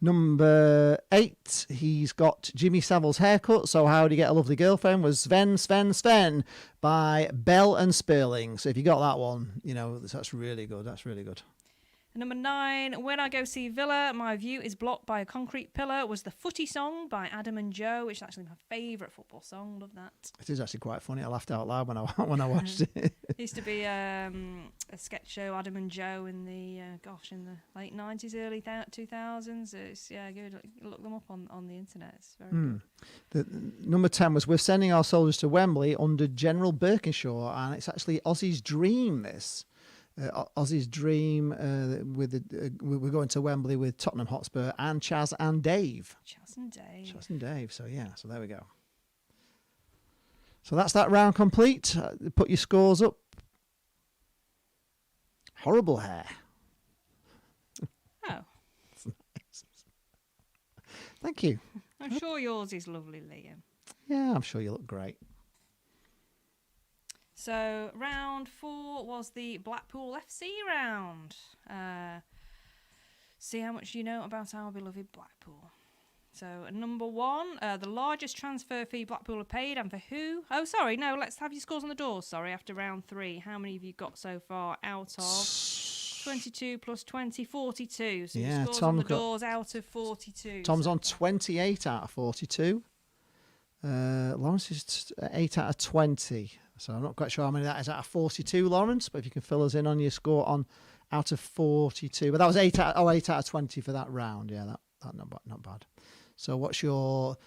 Number 8, he's got Jimmy Savile's Haircut, So How Do You Get a Lovely Girlfriend, was Sven by Bell and Sperling. So if you got that one, you know, that's really good. That's really good. Number 9, When I Go See Villa, My View is Blocked by a Concrete Pillar, was the Footy Song by Adam and Joe, which is actually my favourite football song. Love that. It is actually quite funny. I laughed out loud when I watched it. It used to be a sketch show, Adam and Joe, in the in the late 90s, early 2000s. It's good. Look them up on the internet. It's very good. Number 10 was We're Sending Our Soldiers to Wembley under General Birkinshaw, and it's actually Ozzy's dream. This. Ozzy's dream we're going to Wembley with Tottenham Hotspur and Chaz and Dave. Chaz and Dave. So there we go. So that's that round complete. Put your scores up. Horrible hair. Oh. Thank you. I'm sure yours is lovely, Liam. Yeah, I'm sure you look great. So round 4 was the Blackpool FC round. See how much you know about our beloved Blackpool. So number 1, the largest transfer fee Blackpool have paid, and for who? Oh, sorry, no, let's have your scores on the doors. Sorry, after round 3. How many have you got so far out of 22 plus 20, 42. So your scores on the doors out of 42. Tom's on 28 out of 42. Lawrence is 8 out of 20. So I'm not quite sure how many that is out of 42, Lawrence, but if you can fill us in on your score on out of 42. But that was 8 out of 20 for that round. Yeah, that not bad. So what's your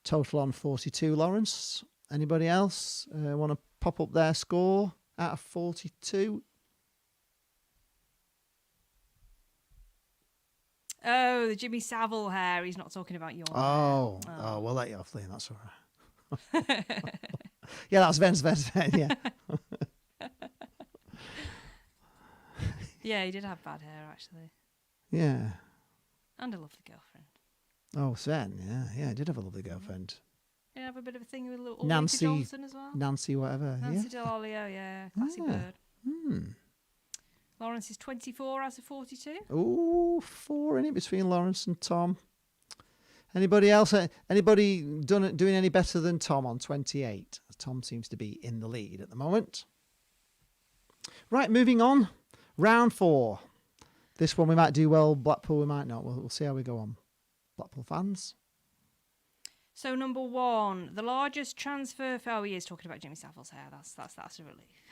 total on 42, Lawrence? Anybody else want to pop up their score out of 42? Oh, the Jimmy Savile hair. He's not talking about your Oh, we'll let you off, Liam. That's all right. Yeah, that was Sven, yeah. Yeah, he did have bad hair, actually. Yeah. And a lovely girlfriend. Oh, Sven, yeah, he did have a lovely girlfriend. Did have a bit of a thing with little Nancy Ulrika Johnson as well? Nancy whatever. Nancy Delolio, yeah. Classy bird. Lawrence is 24 out of 42. Oh, 4 in it between Lawrence and Tom. Anybody else? Anybody doing any better than Tom on 28? Tom seems to be in the lead at the moment. Right, moving on. Round 4. This one we might do well. Blackpool we might not. We'll see how we go on. Blackpool fans. So number 1, the largest transfer. Oh, he is talking about Jimmy Savile's hair. That's a relief.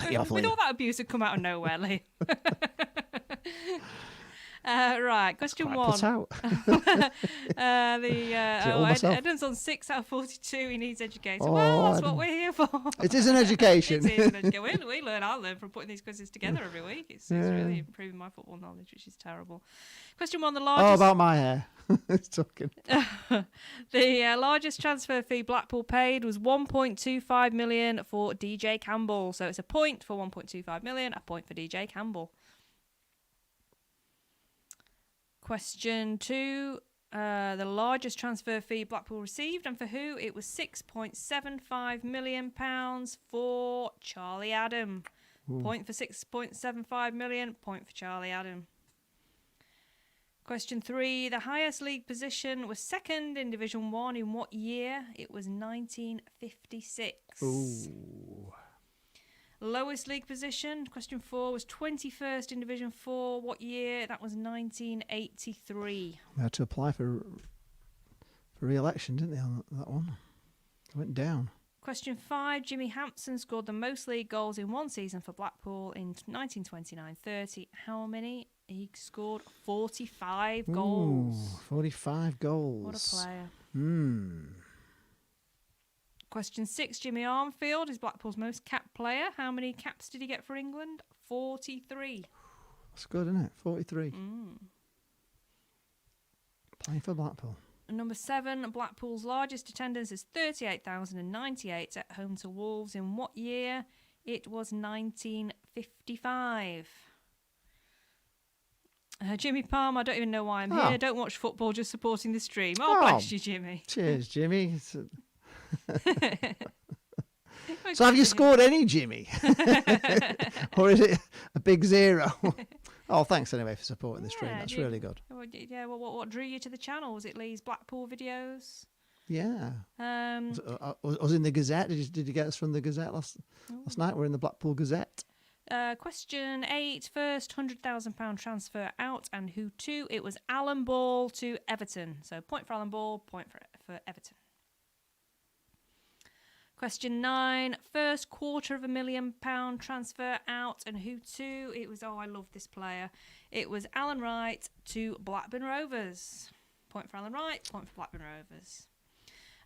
We thought that abuse had come out of nowhere, Lee. Right, question 1. Put out. Edmund's on 6 out of 42. He needs education. Well, that's what we're here for. It is an education. It is an education. We learn. I learn from putting these quizzes together every week. It's really improving my football knowledge, which is terrible. Question 1, the largest. Oh, about my hair. It's talking. The largest transfer fee Blackpool paid was 1.25 million for DJ Campbell. So it's a point for 1.25 million, a point for DJ Campbell. Question 2. The largest transfer fee Blackpool received, and for who? It was £6.75 million for Charlie Adam. Point for 6.75 million. Point for Charlie Adam. Question 3. The highest league position was second in Division 1 in what year? It was 1956. Ooh. Lowest league position, question 4, was 21st in Division 4. What year? That was 1983. They had to apply for re-election, didn't they, on that one? They went down. Question 5, Jimmy Hampson scored the most league goals in one season for Blackpool in 1929-30. How many? He scored 45 goals. Ooh, 45 goals. What a player. Question 6, Jimmy Armfield is Blackpool's most capped player. How many caps did he get for England? 43. That's good, isn't it? 43. Playing for Blackpool. Number 7, Blackpool's largest attendance is 38,098 at home to Wolves. In what year? It was 1955. Jimmy Palm, I don't even know why I'm here. Don't watch football, just supporting the stream. Oh, bless you, Jimmy. Cheers, Jimmy. So have you scored any, Jimmy? Or is it a big 0? Oh, thanks anyway for supporting the stream. That's really good. Yeah, well, what drew you to the channel? Was it Lee's Blackpool videos? Yeah. I was in the Gazette. Did you get us from the Gazette last night? We're in the Blackpool Gazette. Question 8. First £100,000 transfer out and who to? It was Alan Ball to Everton. So point for Alan Ball, point for Everton. Question 9. First £250,000 transfer out and who to? It was, I love this player. It was Alan Wright to Blackburn Rovers. Point for Alan Wright, point for Blackburn Rovers.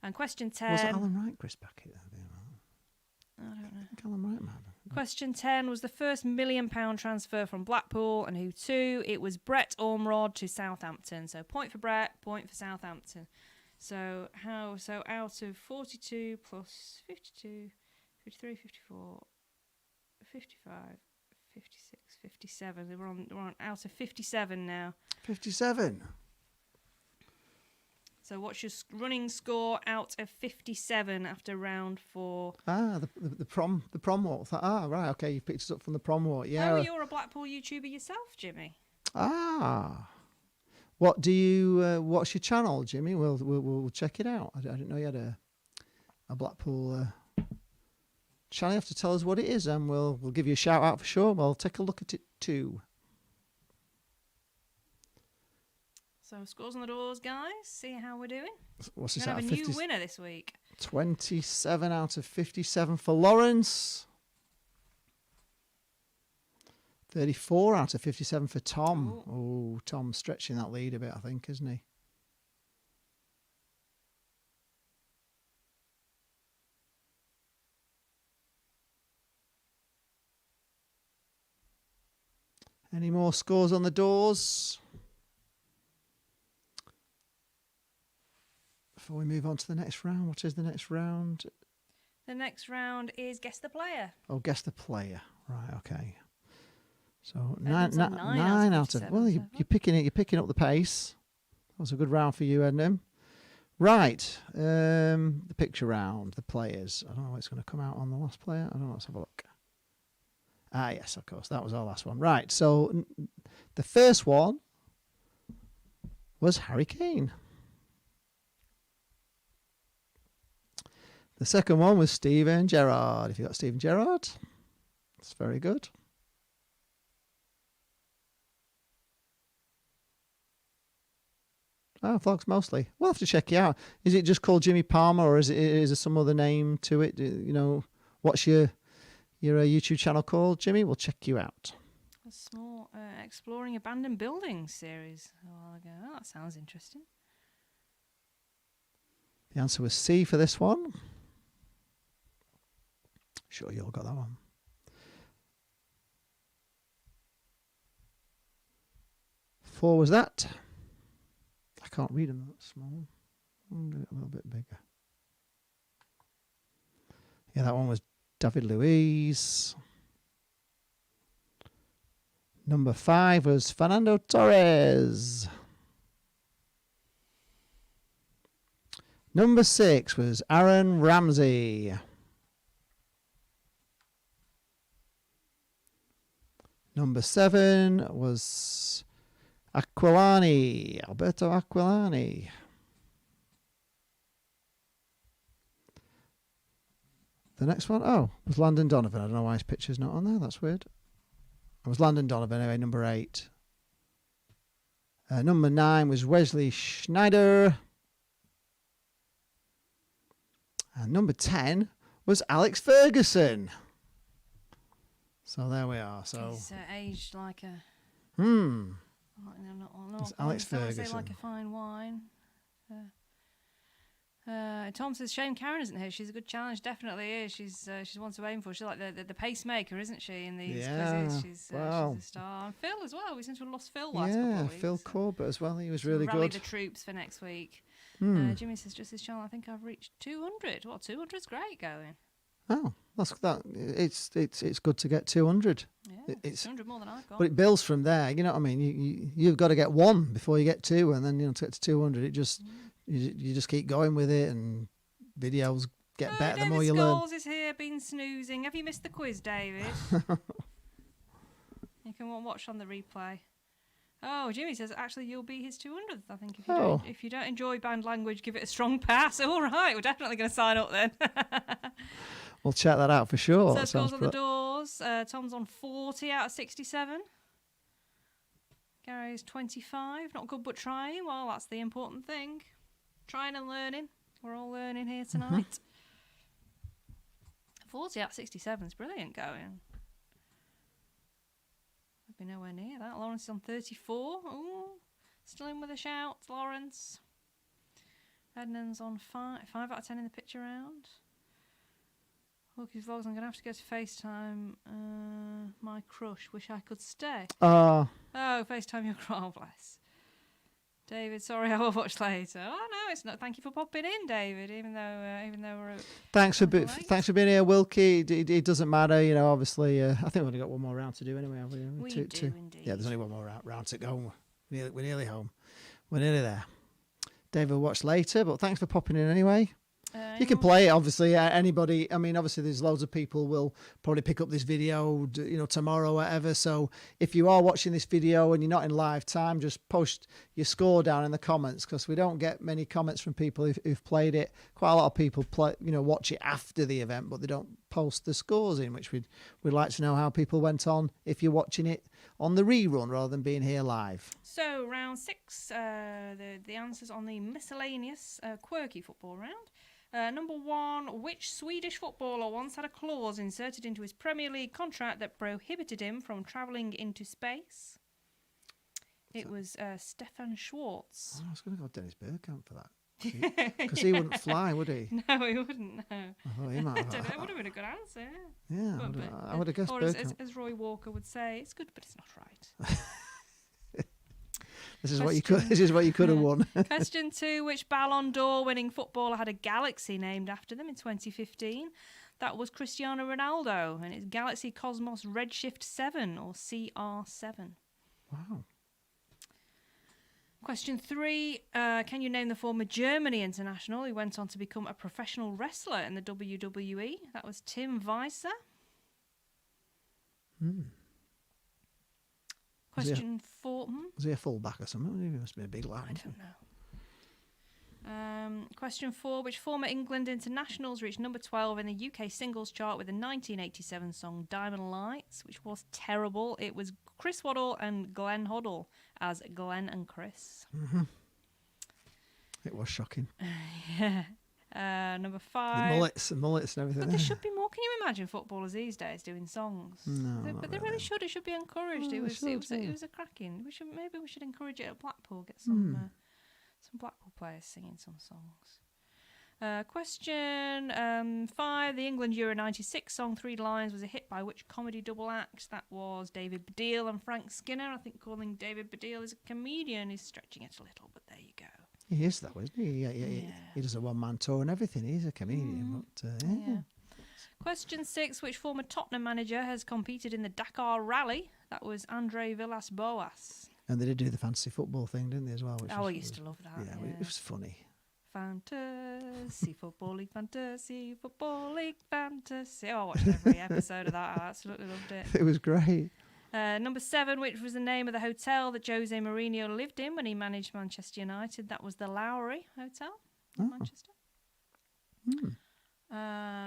And question 10. Was it Alan Wright, Chris Beckett? I don't know. I think Alan Wright, man. Question 10 was the first £1 million transfer from Blackpool and who to? It was Brett Ormrod to Southampton. So point for Brett, point for Southampton. So out of 42 plus 52, 53, 54, 55, 56, 57. We're on out of 57 now. 57. So what's your running score out of 57 after round 4? The prom walk. Right, okay, you picked us up from the prom walk. Yeah. Oh, you're a Blackpool YouTuber yourself, Jimmy. What do you? What's your channel, Jimmy? We'll check it out. I didn't know you had a Blackpool channel. You have to tell us what it is, and we'll give you a shout out for sure. We'll take a look at it too. So scores on the doors, guys. See how we're doing. What's We're this gonna out have of a 50? new winner this week. 27 out of 57 for Lawrence. 34 out of 57 for Tom. Oh, Tom's stretching that lead a bit, I think, isn't he? Any more scores on the doors? Before we move on to the next round, what is the next round? The next round is Guess the Player. Oh, guess the player. Right, okay. So Edmund's on 9 out of 57, well, so you're picking up the pace. That was a good round for you, Edmund. Right, the picture round, the players. I don't know what's going to come out on the last player. I don't know. Let's have a look. Yes, of course, that was our last one. Right, so the first one was Harry Kane. The second one was Steven Gerrard. If you got Steven Gerrard, that's very good. Vlogs mostly. We'll have to check you out. Is it just called Jimmy Palmer, or is there some other name to it? You know, what's your YouTube channel called, Jimmy? We'll check you out. A small exploring abandoned buildings series a while ago. Oh, that sounds interesting. The answer was C for this one. Sure, you all got that one. Four was that. I can't read them that small. I'll do it a little bit bigger. Yeah, that one was David Luiz. Number 5 was Fernando Torres. Number 6 was Aaron Ramsey. Number 7 was Alberto Aquilani. The next one, was Landon Donovan. I don't know why his picture's not on there. That's weird. It was Landon Donovan, anyway, number 8. Number 9 was Wesley Schneider. And number 10 was Alex Ferguson. So there we are. So He's aged like a... It's Alex Ferguson. Say like a fine wine. Tom says Shane Karen isn't here. She's a good challenge. Definitely is. She's one to aim for. She's like the pacemaker, isn't she? In these quizzes, she's a star. And Phil as well. We seem to have lost Phil last couple of weeks. Phil Corbett as well. He was really rally good. The troops for next week. Jimmy says just this channel. I think I've reached 200. Well, 200's great going. Oh, that's that. It's good to get 200. Yeah, it's 200 more than I've got. But it builds from there. You know what I mean? You've got to get 1 before you get 2, and then to get to 200, it just you just keep going with it, and videos get better the more you learn. Scholes is here, been snoozing. Have you missed the quiz, David? You can watch on the replay. Oh, Jimmy says actually you'll be his 200th. I think if you don't enjoy band language, give it a strong pass. All right, we're definitely going to sign up then. We'll check that out for sure. So scores on the doors. Tom's on 40 out of 67. Gary's 25. Not good, but trying. Well, that's the important thing. Trying and learning. We're all learning here tonight. 40 out of 67 is brilliant going. I'd be nowhere near that. Lawrence is on 34. Ooh, still in with a shout, Lawrence. Ednan's on 5 out of 10 in the picture round. Hawkey's Vlogs, I'm going to have to go to FaceTime my crush. Wish I could stay. Oh, FaceTime your crush. Oh, bless. David, sorry, I will watch later. Oh, no, it's not. Thank you for popping in, David, even though we're... Thanks for being here, Wilkie. It doesn't matter, you know, obviously. I think we've only got one more round to do anyway, have we? We do, indeed. Yeah, there's only one more round to go. We're nearly home. We're nearly there. David will watch later, but thanks for popping in anyway. You can play it, obviously. Anybody, I mean, obviously, there's loads of people will probably pick up this video, tomorrow, whatever. So if you are watching this video and you're not in live time, just post your score down in the comments, because we don't get many comments from people who've played it. Quite a lot of people watch it after the event, but they don't post the scores in, which we'd like to know how people went on if you're watching it on the rerun rather than being here live. So round 6, the answers on the miscellaneous quirky football round. Number 1, which Swedish footballer once had a clause inserted into his Premier League contract that prohibited him from travelling into space? It was Stefan Schwarz. Oh, I was going to go Dennis Bergkamp for that. Because he wouldn't fly, would he? No, he wouldn't, no. I thought he might have. It would have been a good answer. Yeah, I would have guessed or Bergkamp. as Roy Walker would say, it's good, but it's not right. This is what you could have won. Question 2: which Ballon d'Or winning footballer had a galaxy named after them in 2015? That was Cristiano Ronaldo, and it's Galaxy Cosmos Redshift 7 or CR7. Wow. Question 3: can you name the former Germany international who went on to become a professional wrestler in the WWE? That was Tim Weiser. Question 4. Was he a fullback or something? He must be a big lad. I don't know. Question 4. Which former England internationals reached number 12 in the UK singles chart with the 1987 song Diamond Lights, which was terrible? It was Chris Waddle and Glenn Hoddle as Glenn and Chris. Mm-hmm. It was shocking. Yeah. Number 5. The mullets and everything. But there should be more. Can you imagine footballers these days doing songs? No, but they really should. It should be encouraged. It was a cracking. Maybe we should encourage it at Blackpool. Get some Blackpool players singing some songs. Question 5. The England Euro 96 song 3 Lines was a hit by which comedy double act? That was David Baddiel and Frank Skinner. I think calling David Baddiel as a comedian is stretching it a little, but there you go. He is, though, isn't he? Yeah. He does a one-man tour and everything. He's a comedian. But, yeah. Question 6. Which former Tottenham manager has competed in the Dakar Rally? That was Andre Villas-Boas. And they did do the fantasy football thing, didn't they, as well? I used to love that. Yeah, it was funny. Fantasy Football League, Fantasy Football League, Fantasy. Oh, I watched every episode of that. I absolutely loved it. It was great. Number 7, which was the name of the hotel that Jose Mourinho lived in when he managed Manchester United. That was the Lowry Hotel in Manchester.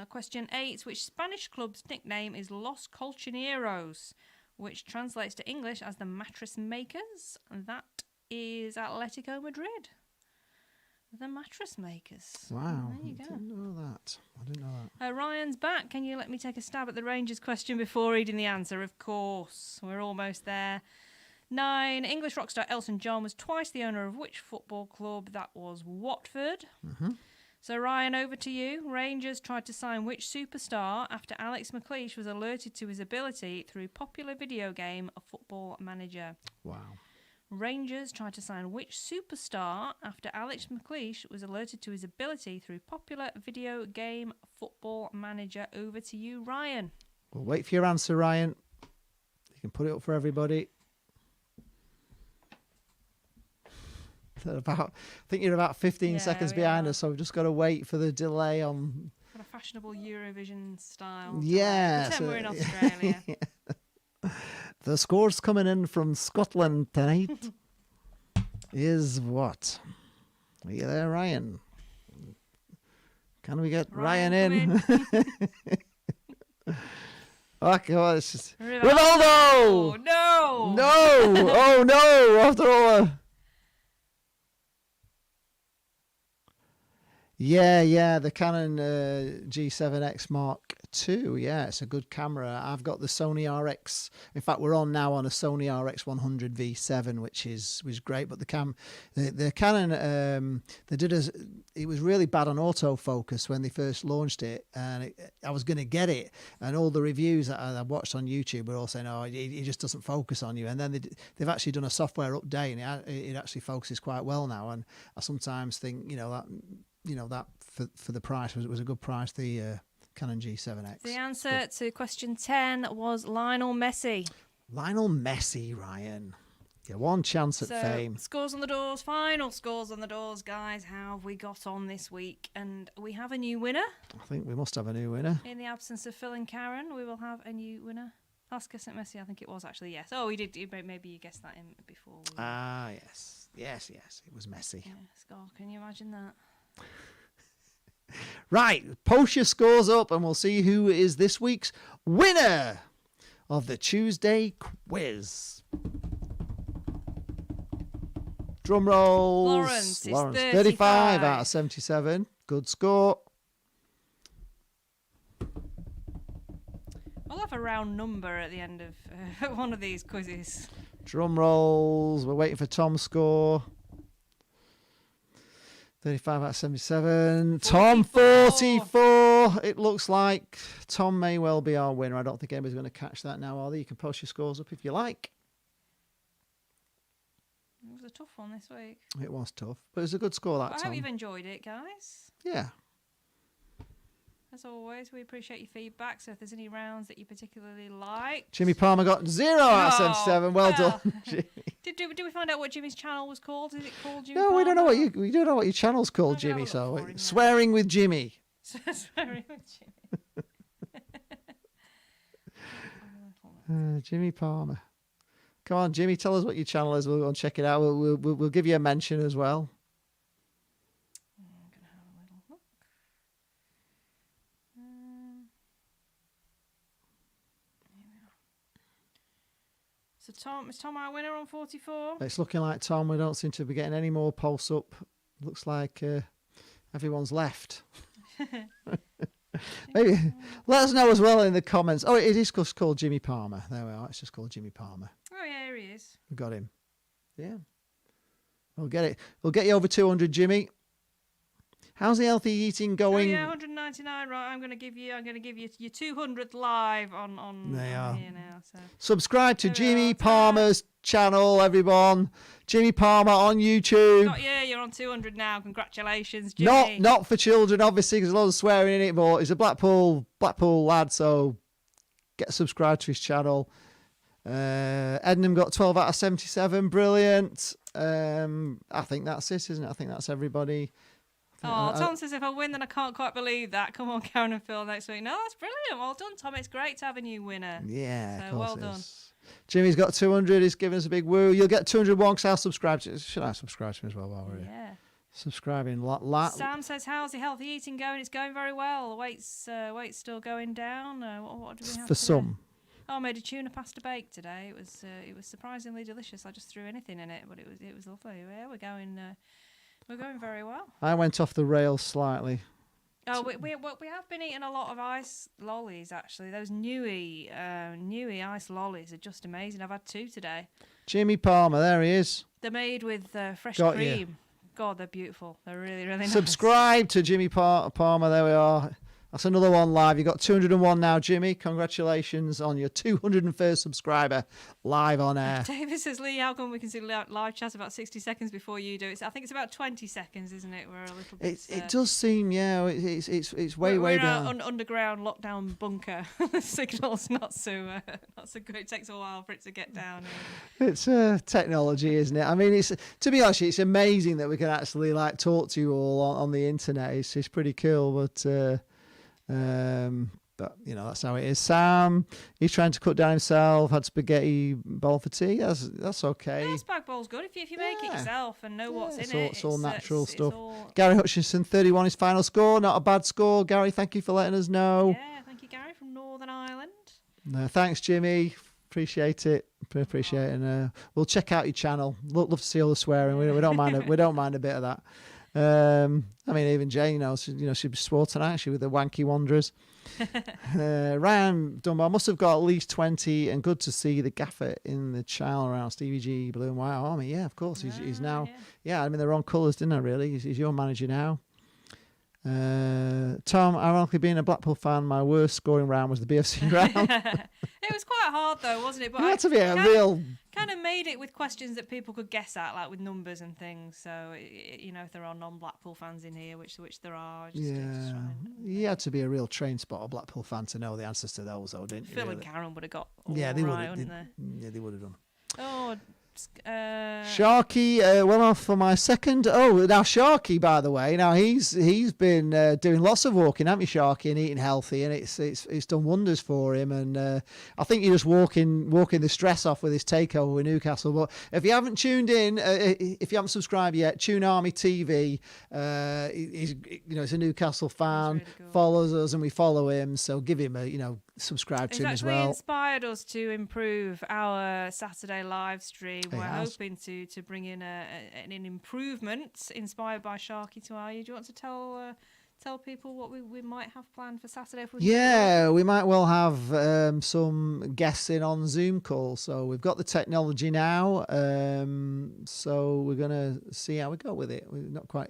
Question 8, which Spanish club's nickname is Los Colchoneros, which translates to English as the Mattress Makers? That is Atletico Madrid. The Mattress Makers. Wow. There you go. I didn't know that. Ryan's back. Can you let me take a stab at the Rangers question before reading the answer? Of course. We're almost there. 9. English rock star Elton John was twice the owner of which football club? That was Watford. So, Ryan, over to you. Rangers tried to sign which superstar after Alex McLeish was alerted to his ability through popular video game Football Manager? Wow. Rangers tried to sign which superstar after Alex McLeish was alerted to his ability through popular video game Football Manager? Over to you, Ryan. We'll wait for your answer, Ryan. You can put it up for everybody. I think you're about 15 seconds behind us, so we've just got to wait for the delay on. Got a fashionable Eurovision style. Yeah. Pretend we're in Australia. The scores coming in from Scotland tonight is what? Are you there, Ryan? Can we get Ryan in? Okay, well, it's just Ronaldo! No! No! Oh no! After all. Yeah, the Canon G7X Mark II. Yeah, it's a good camera. I've got the Sony RX. In fact, we're on now on a Sony RX 100 V7, which was great. But the Canon, it was really bad on autofocus when they first launched it, and I was going to get it, and all the reviews that I watched on YouTube were all saying, "Oh, it just doesn't focus on you." And then they've actually done a software update, and it actually focuses quite well now. And I sometimes think, that for the price was a good price, the Canon G7X. The answer to question 10 was Lionel Messi. Lionel Messi, Ryan. Yeah, one chance at fame. Scores on the doors, final scores on the doors, guys. How have we got on this week? And we have a new winner. I think we must have a new winner. In the absence of Phil and Karen, we will have a new winner. Oscar St. Messi, I think it was actually, yes. Oh, he did. Maybe you guessed that in before. Yes. Yes, it was Messi. Yeah, Scar, can you imagine that? Right, post your scores up and we'll see who is this week's winner of the Tuesday quiz. Drum rolls. Lawrence, 35 out of 77. Good score. We'll have a round number at the end of one of these quizzes. Drum rolls. We're waiting for Tom's score. 35 out of 77. 44. Tom, 44. It looks like Tom may well be our winner. I don't think anybody's going to catch that now, are they? You can post your scores up if you like. It was a tough one this week. It was tough, but it was a good score that I time. hope you've enjoyed it, guys. Yeah. As always, we appreciate your feedback. So if there's any rounds that you particularly like. Jimmy Palmer got 0 out of 77. Well done, Jimmy. Did we find out what Jimmy's channel was called? Is it called Jimmy No, Palmer? we don't know what your channel's called, I'm gonna have Jimmy. a So look for him now. swearing with Jimmy. Swearing with Jimmy. Jimmy Palmer. Come on, Jimmy, tell us what your channel is. We'll go and check it out. We'll give you a mention as well. I'm going to have a little look. Here we are. So is Tom our winner on 44? It's looking like Tom. We don't seem to be getting any more pulse up. Looks like everyone's left. Maybe let us know as well in the comments. Oh, it is just called Jimmy Palmer. There we are. It's just called Jimmy Palmer. Oh yeah, here he is. We got him. Yeah. We'll get it. We'll get you over 200, Jimmy. How's the healthy eating going? Oh yeah, 199. Right, I'm going to give you your 200th live on There you are. here now. So. Subscribe to There we Jimmy are. Palmer's channel, everyone. Jimmy Palmer on YouTube. Got you. You're on 200 now. Congratulations, Jimmy. Not for children, obviously, because there's a lot of swearing in it. But he's a Blackpool lad, so get subscribed to his channel. Ednam got 12 out of 77. Brilliant. I think that's it, isn't it? I think that's everybody. I Oh, Tom says if I win, then I can't quite believe that. Come on, Karen and Phil next week. No, that's brilliant. Well done, Tom. It's great to have a new winner. Yeah, So of course well it done. is. Jimmy's got 200. He's giving us a big woo. You'll get 201 because I'll subscribe to you. Should I subscribe to him as well while we're here? Yeah. Subscribing. Sam says, how's the healthy eating going? It's going very well. The weight's still going down. What do we have For today? some. Oh, I made a tuna pasta bake today. It was surprisingly delicious. I just threw anything in it, but it was lovely. Yeah, we're going very well. I went off the rails slightly. Oh, we have been eating a lot of ice lollies actually. Those newy ice lollies are just amazing. I've had 2 today. Jimmy Palmer, there he is. They're made with fresh Got cream. you. God, they're beautiful. They're really, really nice. Subscribe to Jimmy Palmer. There we are. That's another one live. You got 201 now, Jimmy. Congratulations on your 201st subscriber live on air. David says, Lee, how come we can see live chat about 60 seconds before you do it? I think it's about 20 seconds, isn't it? We're a little bit. It does seem, yeah. It's way we're down. in our underground lockdown bunker. The signal's not so good. It takes a while for it to get down. It's technology, isn't it? I mean, it's to be honest, it's amazing that we can actually like talk to you all on the internet. It's pretty cool, but you know, that's how it is. Sam, he's trying to cut down himself. Had spaghetti bowl for tea. That's okay. Yeah, spag bowl's good if you make it yourself and know what's in it. It's all natural stuff. It's all... Gary Hutchinson, 31, his final score. Not a bad score. Gary, thank you for letting us know. Yeah, thank you, Gary from Northern Ireland. Thanks, Jimmy. Appreciate it. Appreciate it. And we'll check out your channel. Love to see all the swearing. We don't mind. We don't mind a bit of that. I mean, even Jane, she swore tonight. She with the Wanky Wanderers. Ryan Dunbar must have got at least 20, and good to see the gaffer in the channel around Stevie G, Blue and White Army. Yeah, of course. He's now. Yeah, I mean, they're on colours, didn't I, really? He's your manager now. Tom, ironically being a Blackpool fan, my worst scoring round was the BFC round. It was quite hard though, wasn't it? But it had to be a real... kind of made it with questions that people could guess at, like with numbers and things. So, if there are non-Blackpool fans in here, which there are. You had to be a real trained spotter Blackpool fan to know the answers to those, though, didn't you? Phil and Karen would have got they right, would wouldn't have. they? Yeah, they would have done. Oh, Sharky went off for my second. Oh, now Sharky, by the way, now he's been doing lots of walking, hasn't he, Sharky, and eating healthy, and it's done wonders for him. And I think you're just walking the stress off with his takeover with Newcastle. But if you haven't tuned in, if you haven't subscribed yet, Tune Army TV. He's a Newcastle fan, really cool. Follows us, and we follow him. So give him subscribe to him as well. It's actually inspired us to improve our Saturday live stream. We're hoping to bring in an improvement inspired by Sharky to our. Do you want to tell people what we might have planned for Saturday? We might well have some guests in on Zoom call. So we've got the technology now. So we're gonna see how we go with it. We've not quite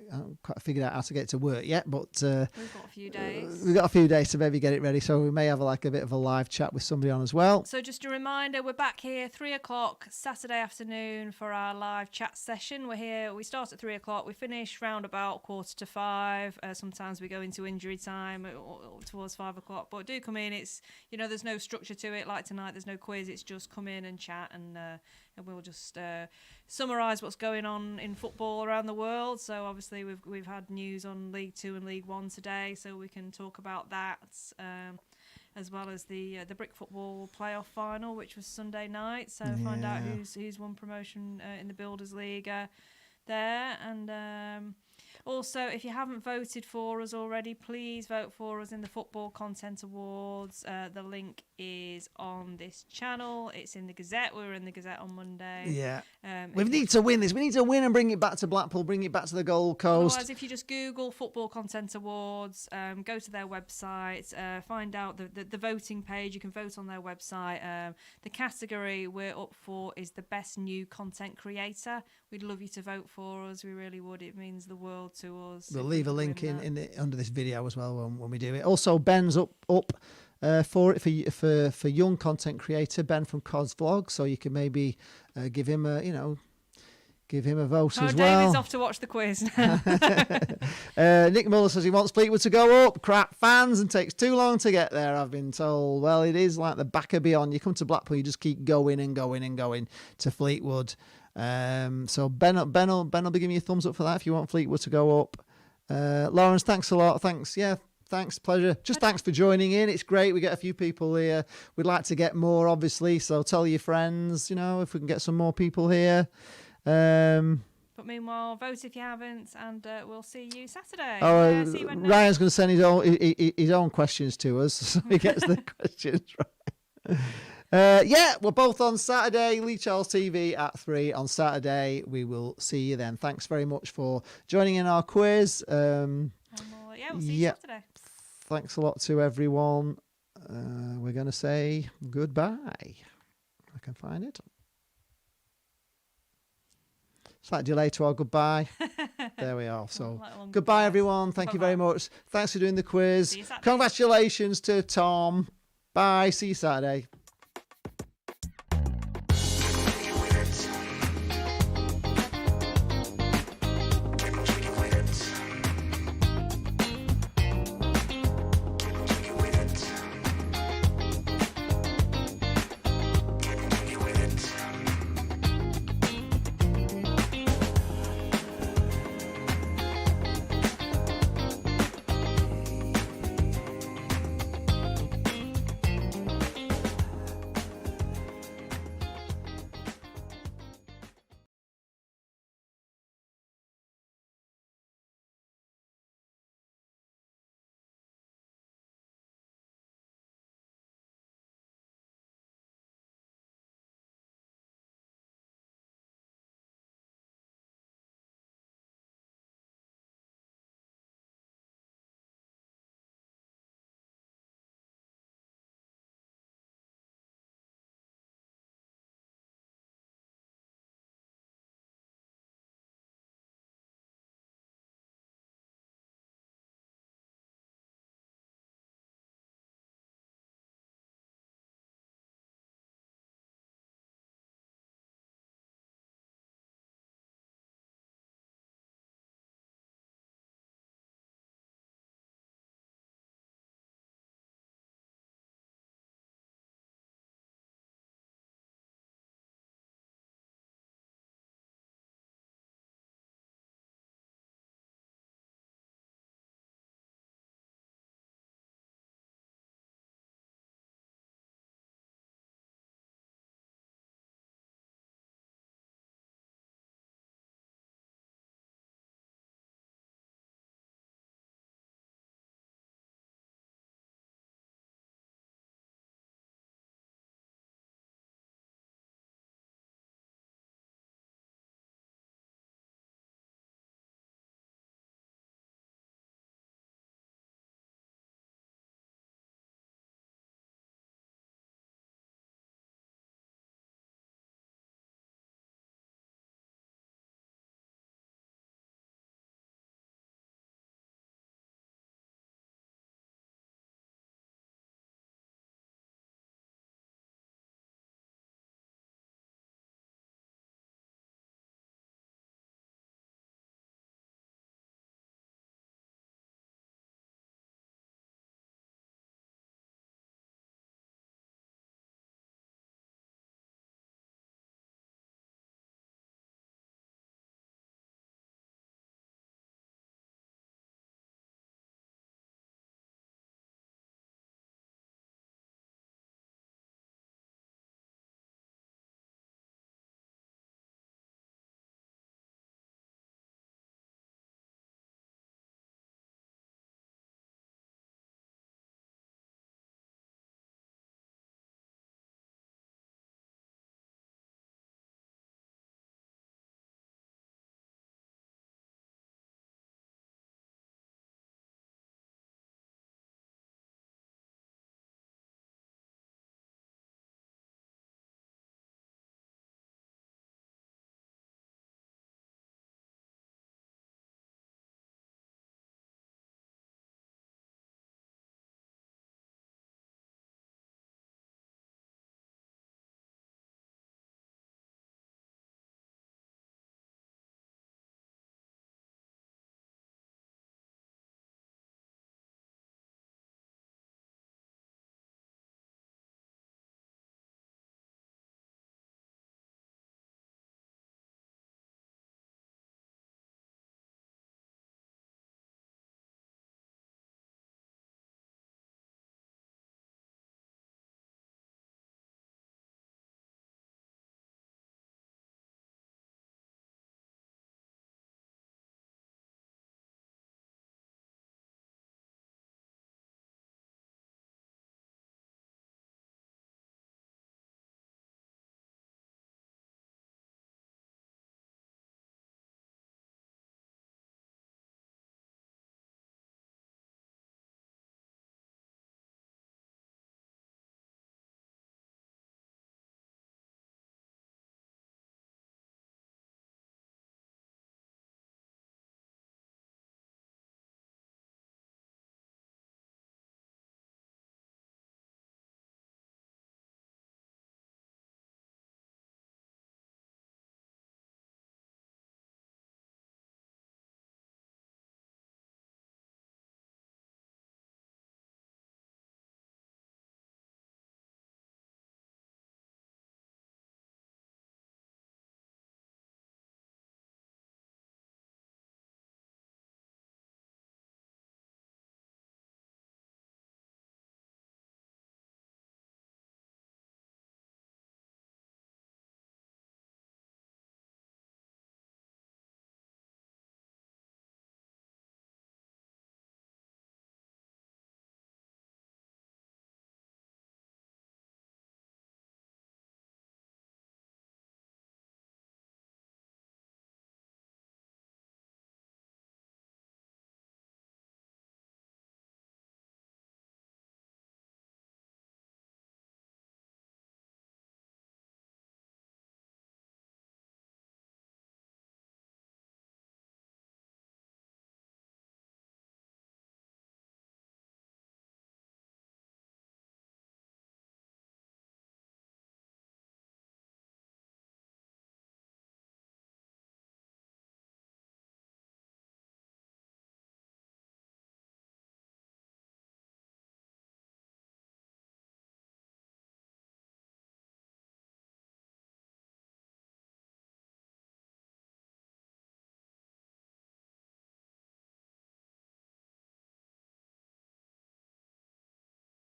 figured out how to get it to work yet, but we've got a few days. We've got a few days to maybe get it ready. So we may have a bit of a live chat with somebody on as well. So just a reminder, we're back here 3:00 Saturday afternoon for our live chat session. We're here. We start at 3:00. We finish round about 4:45. Sometimes we go into injury time towards 5:00. But do come in. It's there's no structure to it. Like tonight, there's no quiz. It's just come in and chat, and we'll just summarise what's going on in football around the world. So obviously we've had news on League 2 and League 1 today, so we can talk about that. As well as the Brick Football playoff final, which was Sunday night. So find out who's won promotion in the Builders League there. And also, if you haven't voted for us already, please vote for us in the Football Content Awards. The link is on this channel. It's in the Gazette. We were in the Gazette on Monday. Yeah. We need to win this. We need to win and bring it back to Blackpool, bring it back to the Gold Coast. Otherwise, if you just Google Football Content Awards, go to their website, find out the voting page. You can vote on their website. The category we're up for is the best new content creator. We'd love you to vote for us. We really would. It means the world to us. We'll leave a link under this video as well when we do it. Also, Ben's up for it for young content creator, Ben from Cod's Vlog. So you can maybe give him a vote as well. David's off to watch the quiz. Nick Muller says he wants Fleetwood to go up. Crap fans and takes too long to get there, I've been told. Well, it is like the back of beyond. You come to Blackpool, you just keep going and going and going to Fleetwood. So Ben will be giving you a thumbs up for that if you want Fleetwood to go up. Lawrence, thanks a lot. Thanks. Yeah, thanks. Pleasure. Just thanks for joining in. It's great. We get a few people here. We'd like to get more, obviously. So tell your friends, if we can get some more people here. But meanwhile, vote if you haven't, and we'll see you Saturday. See you Monday. Ryan's going to send his own questions to us, so he gets the questions right. We're both on Saturday. Lee Charles TV at 3 on Saturday. We will see you then. Thanks very much for joining in our quiz. We'll see you Saturday. Thanks a lot to everyone. We're going to say goodbye. I can find it. Slight delay to our goodbye. There we are. So goodbye, everyone. Thank you very much. Thanks for doing the quiz. See you Saturday. Congratulations to Tom. Bye. See you Saturday.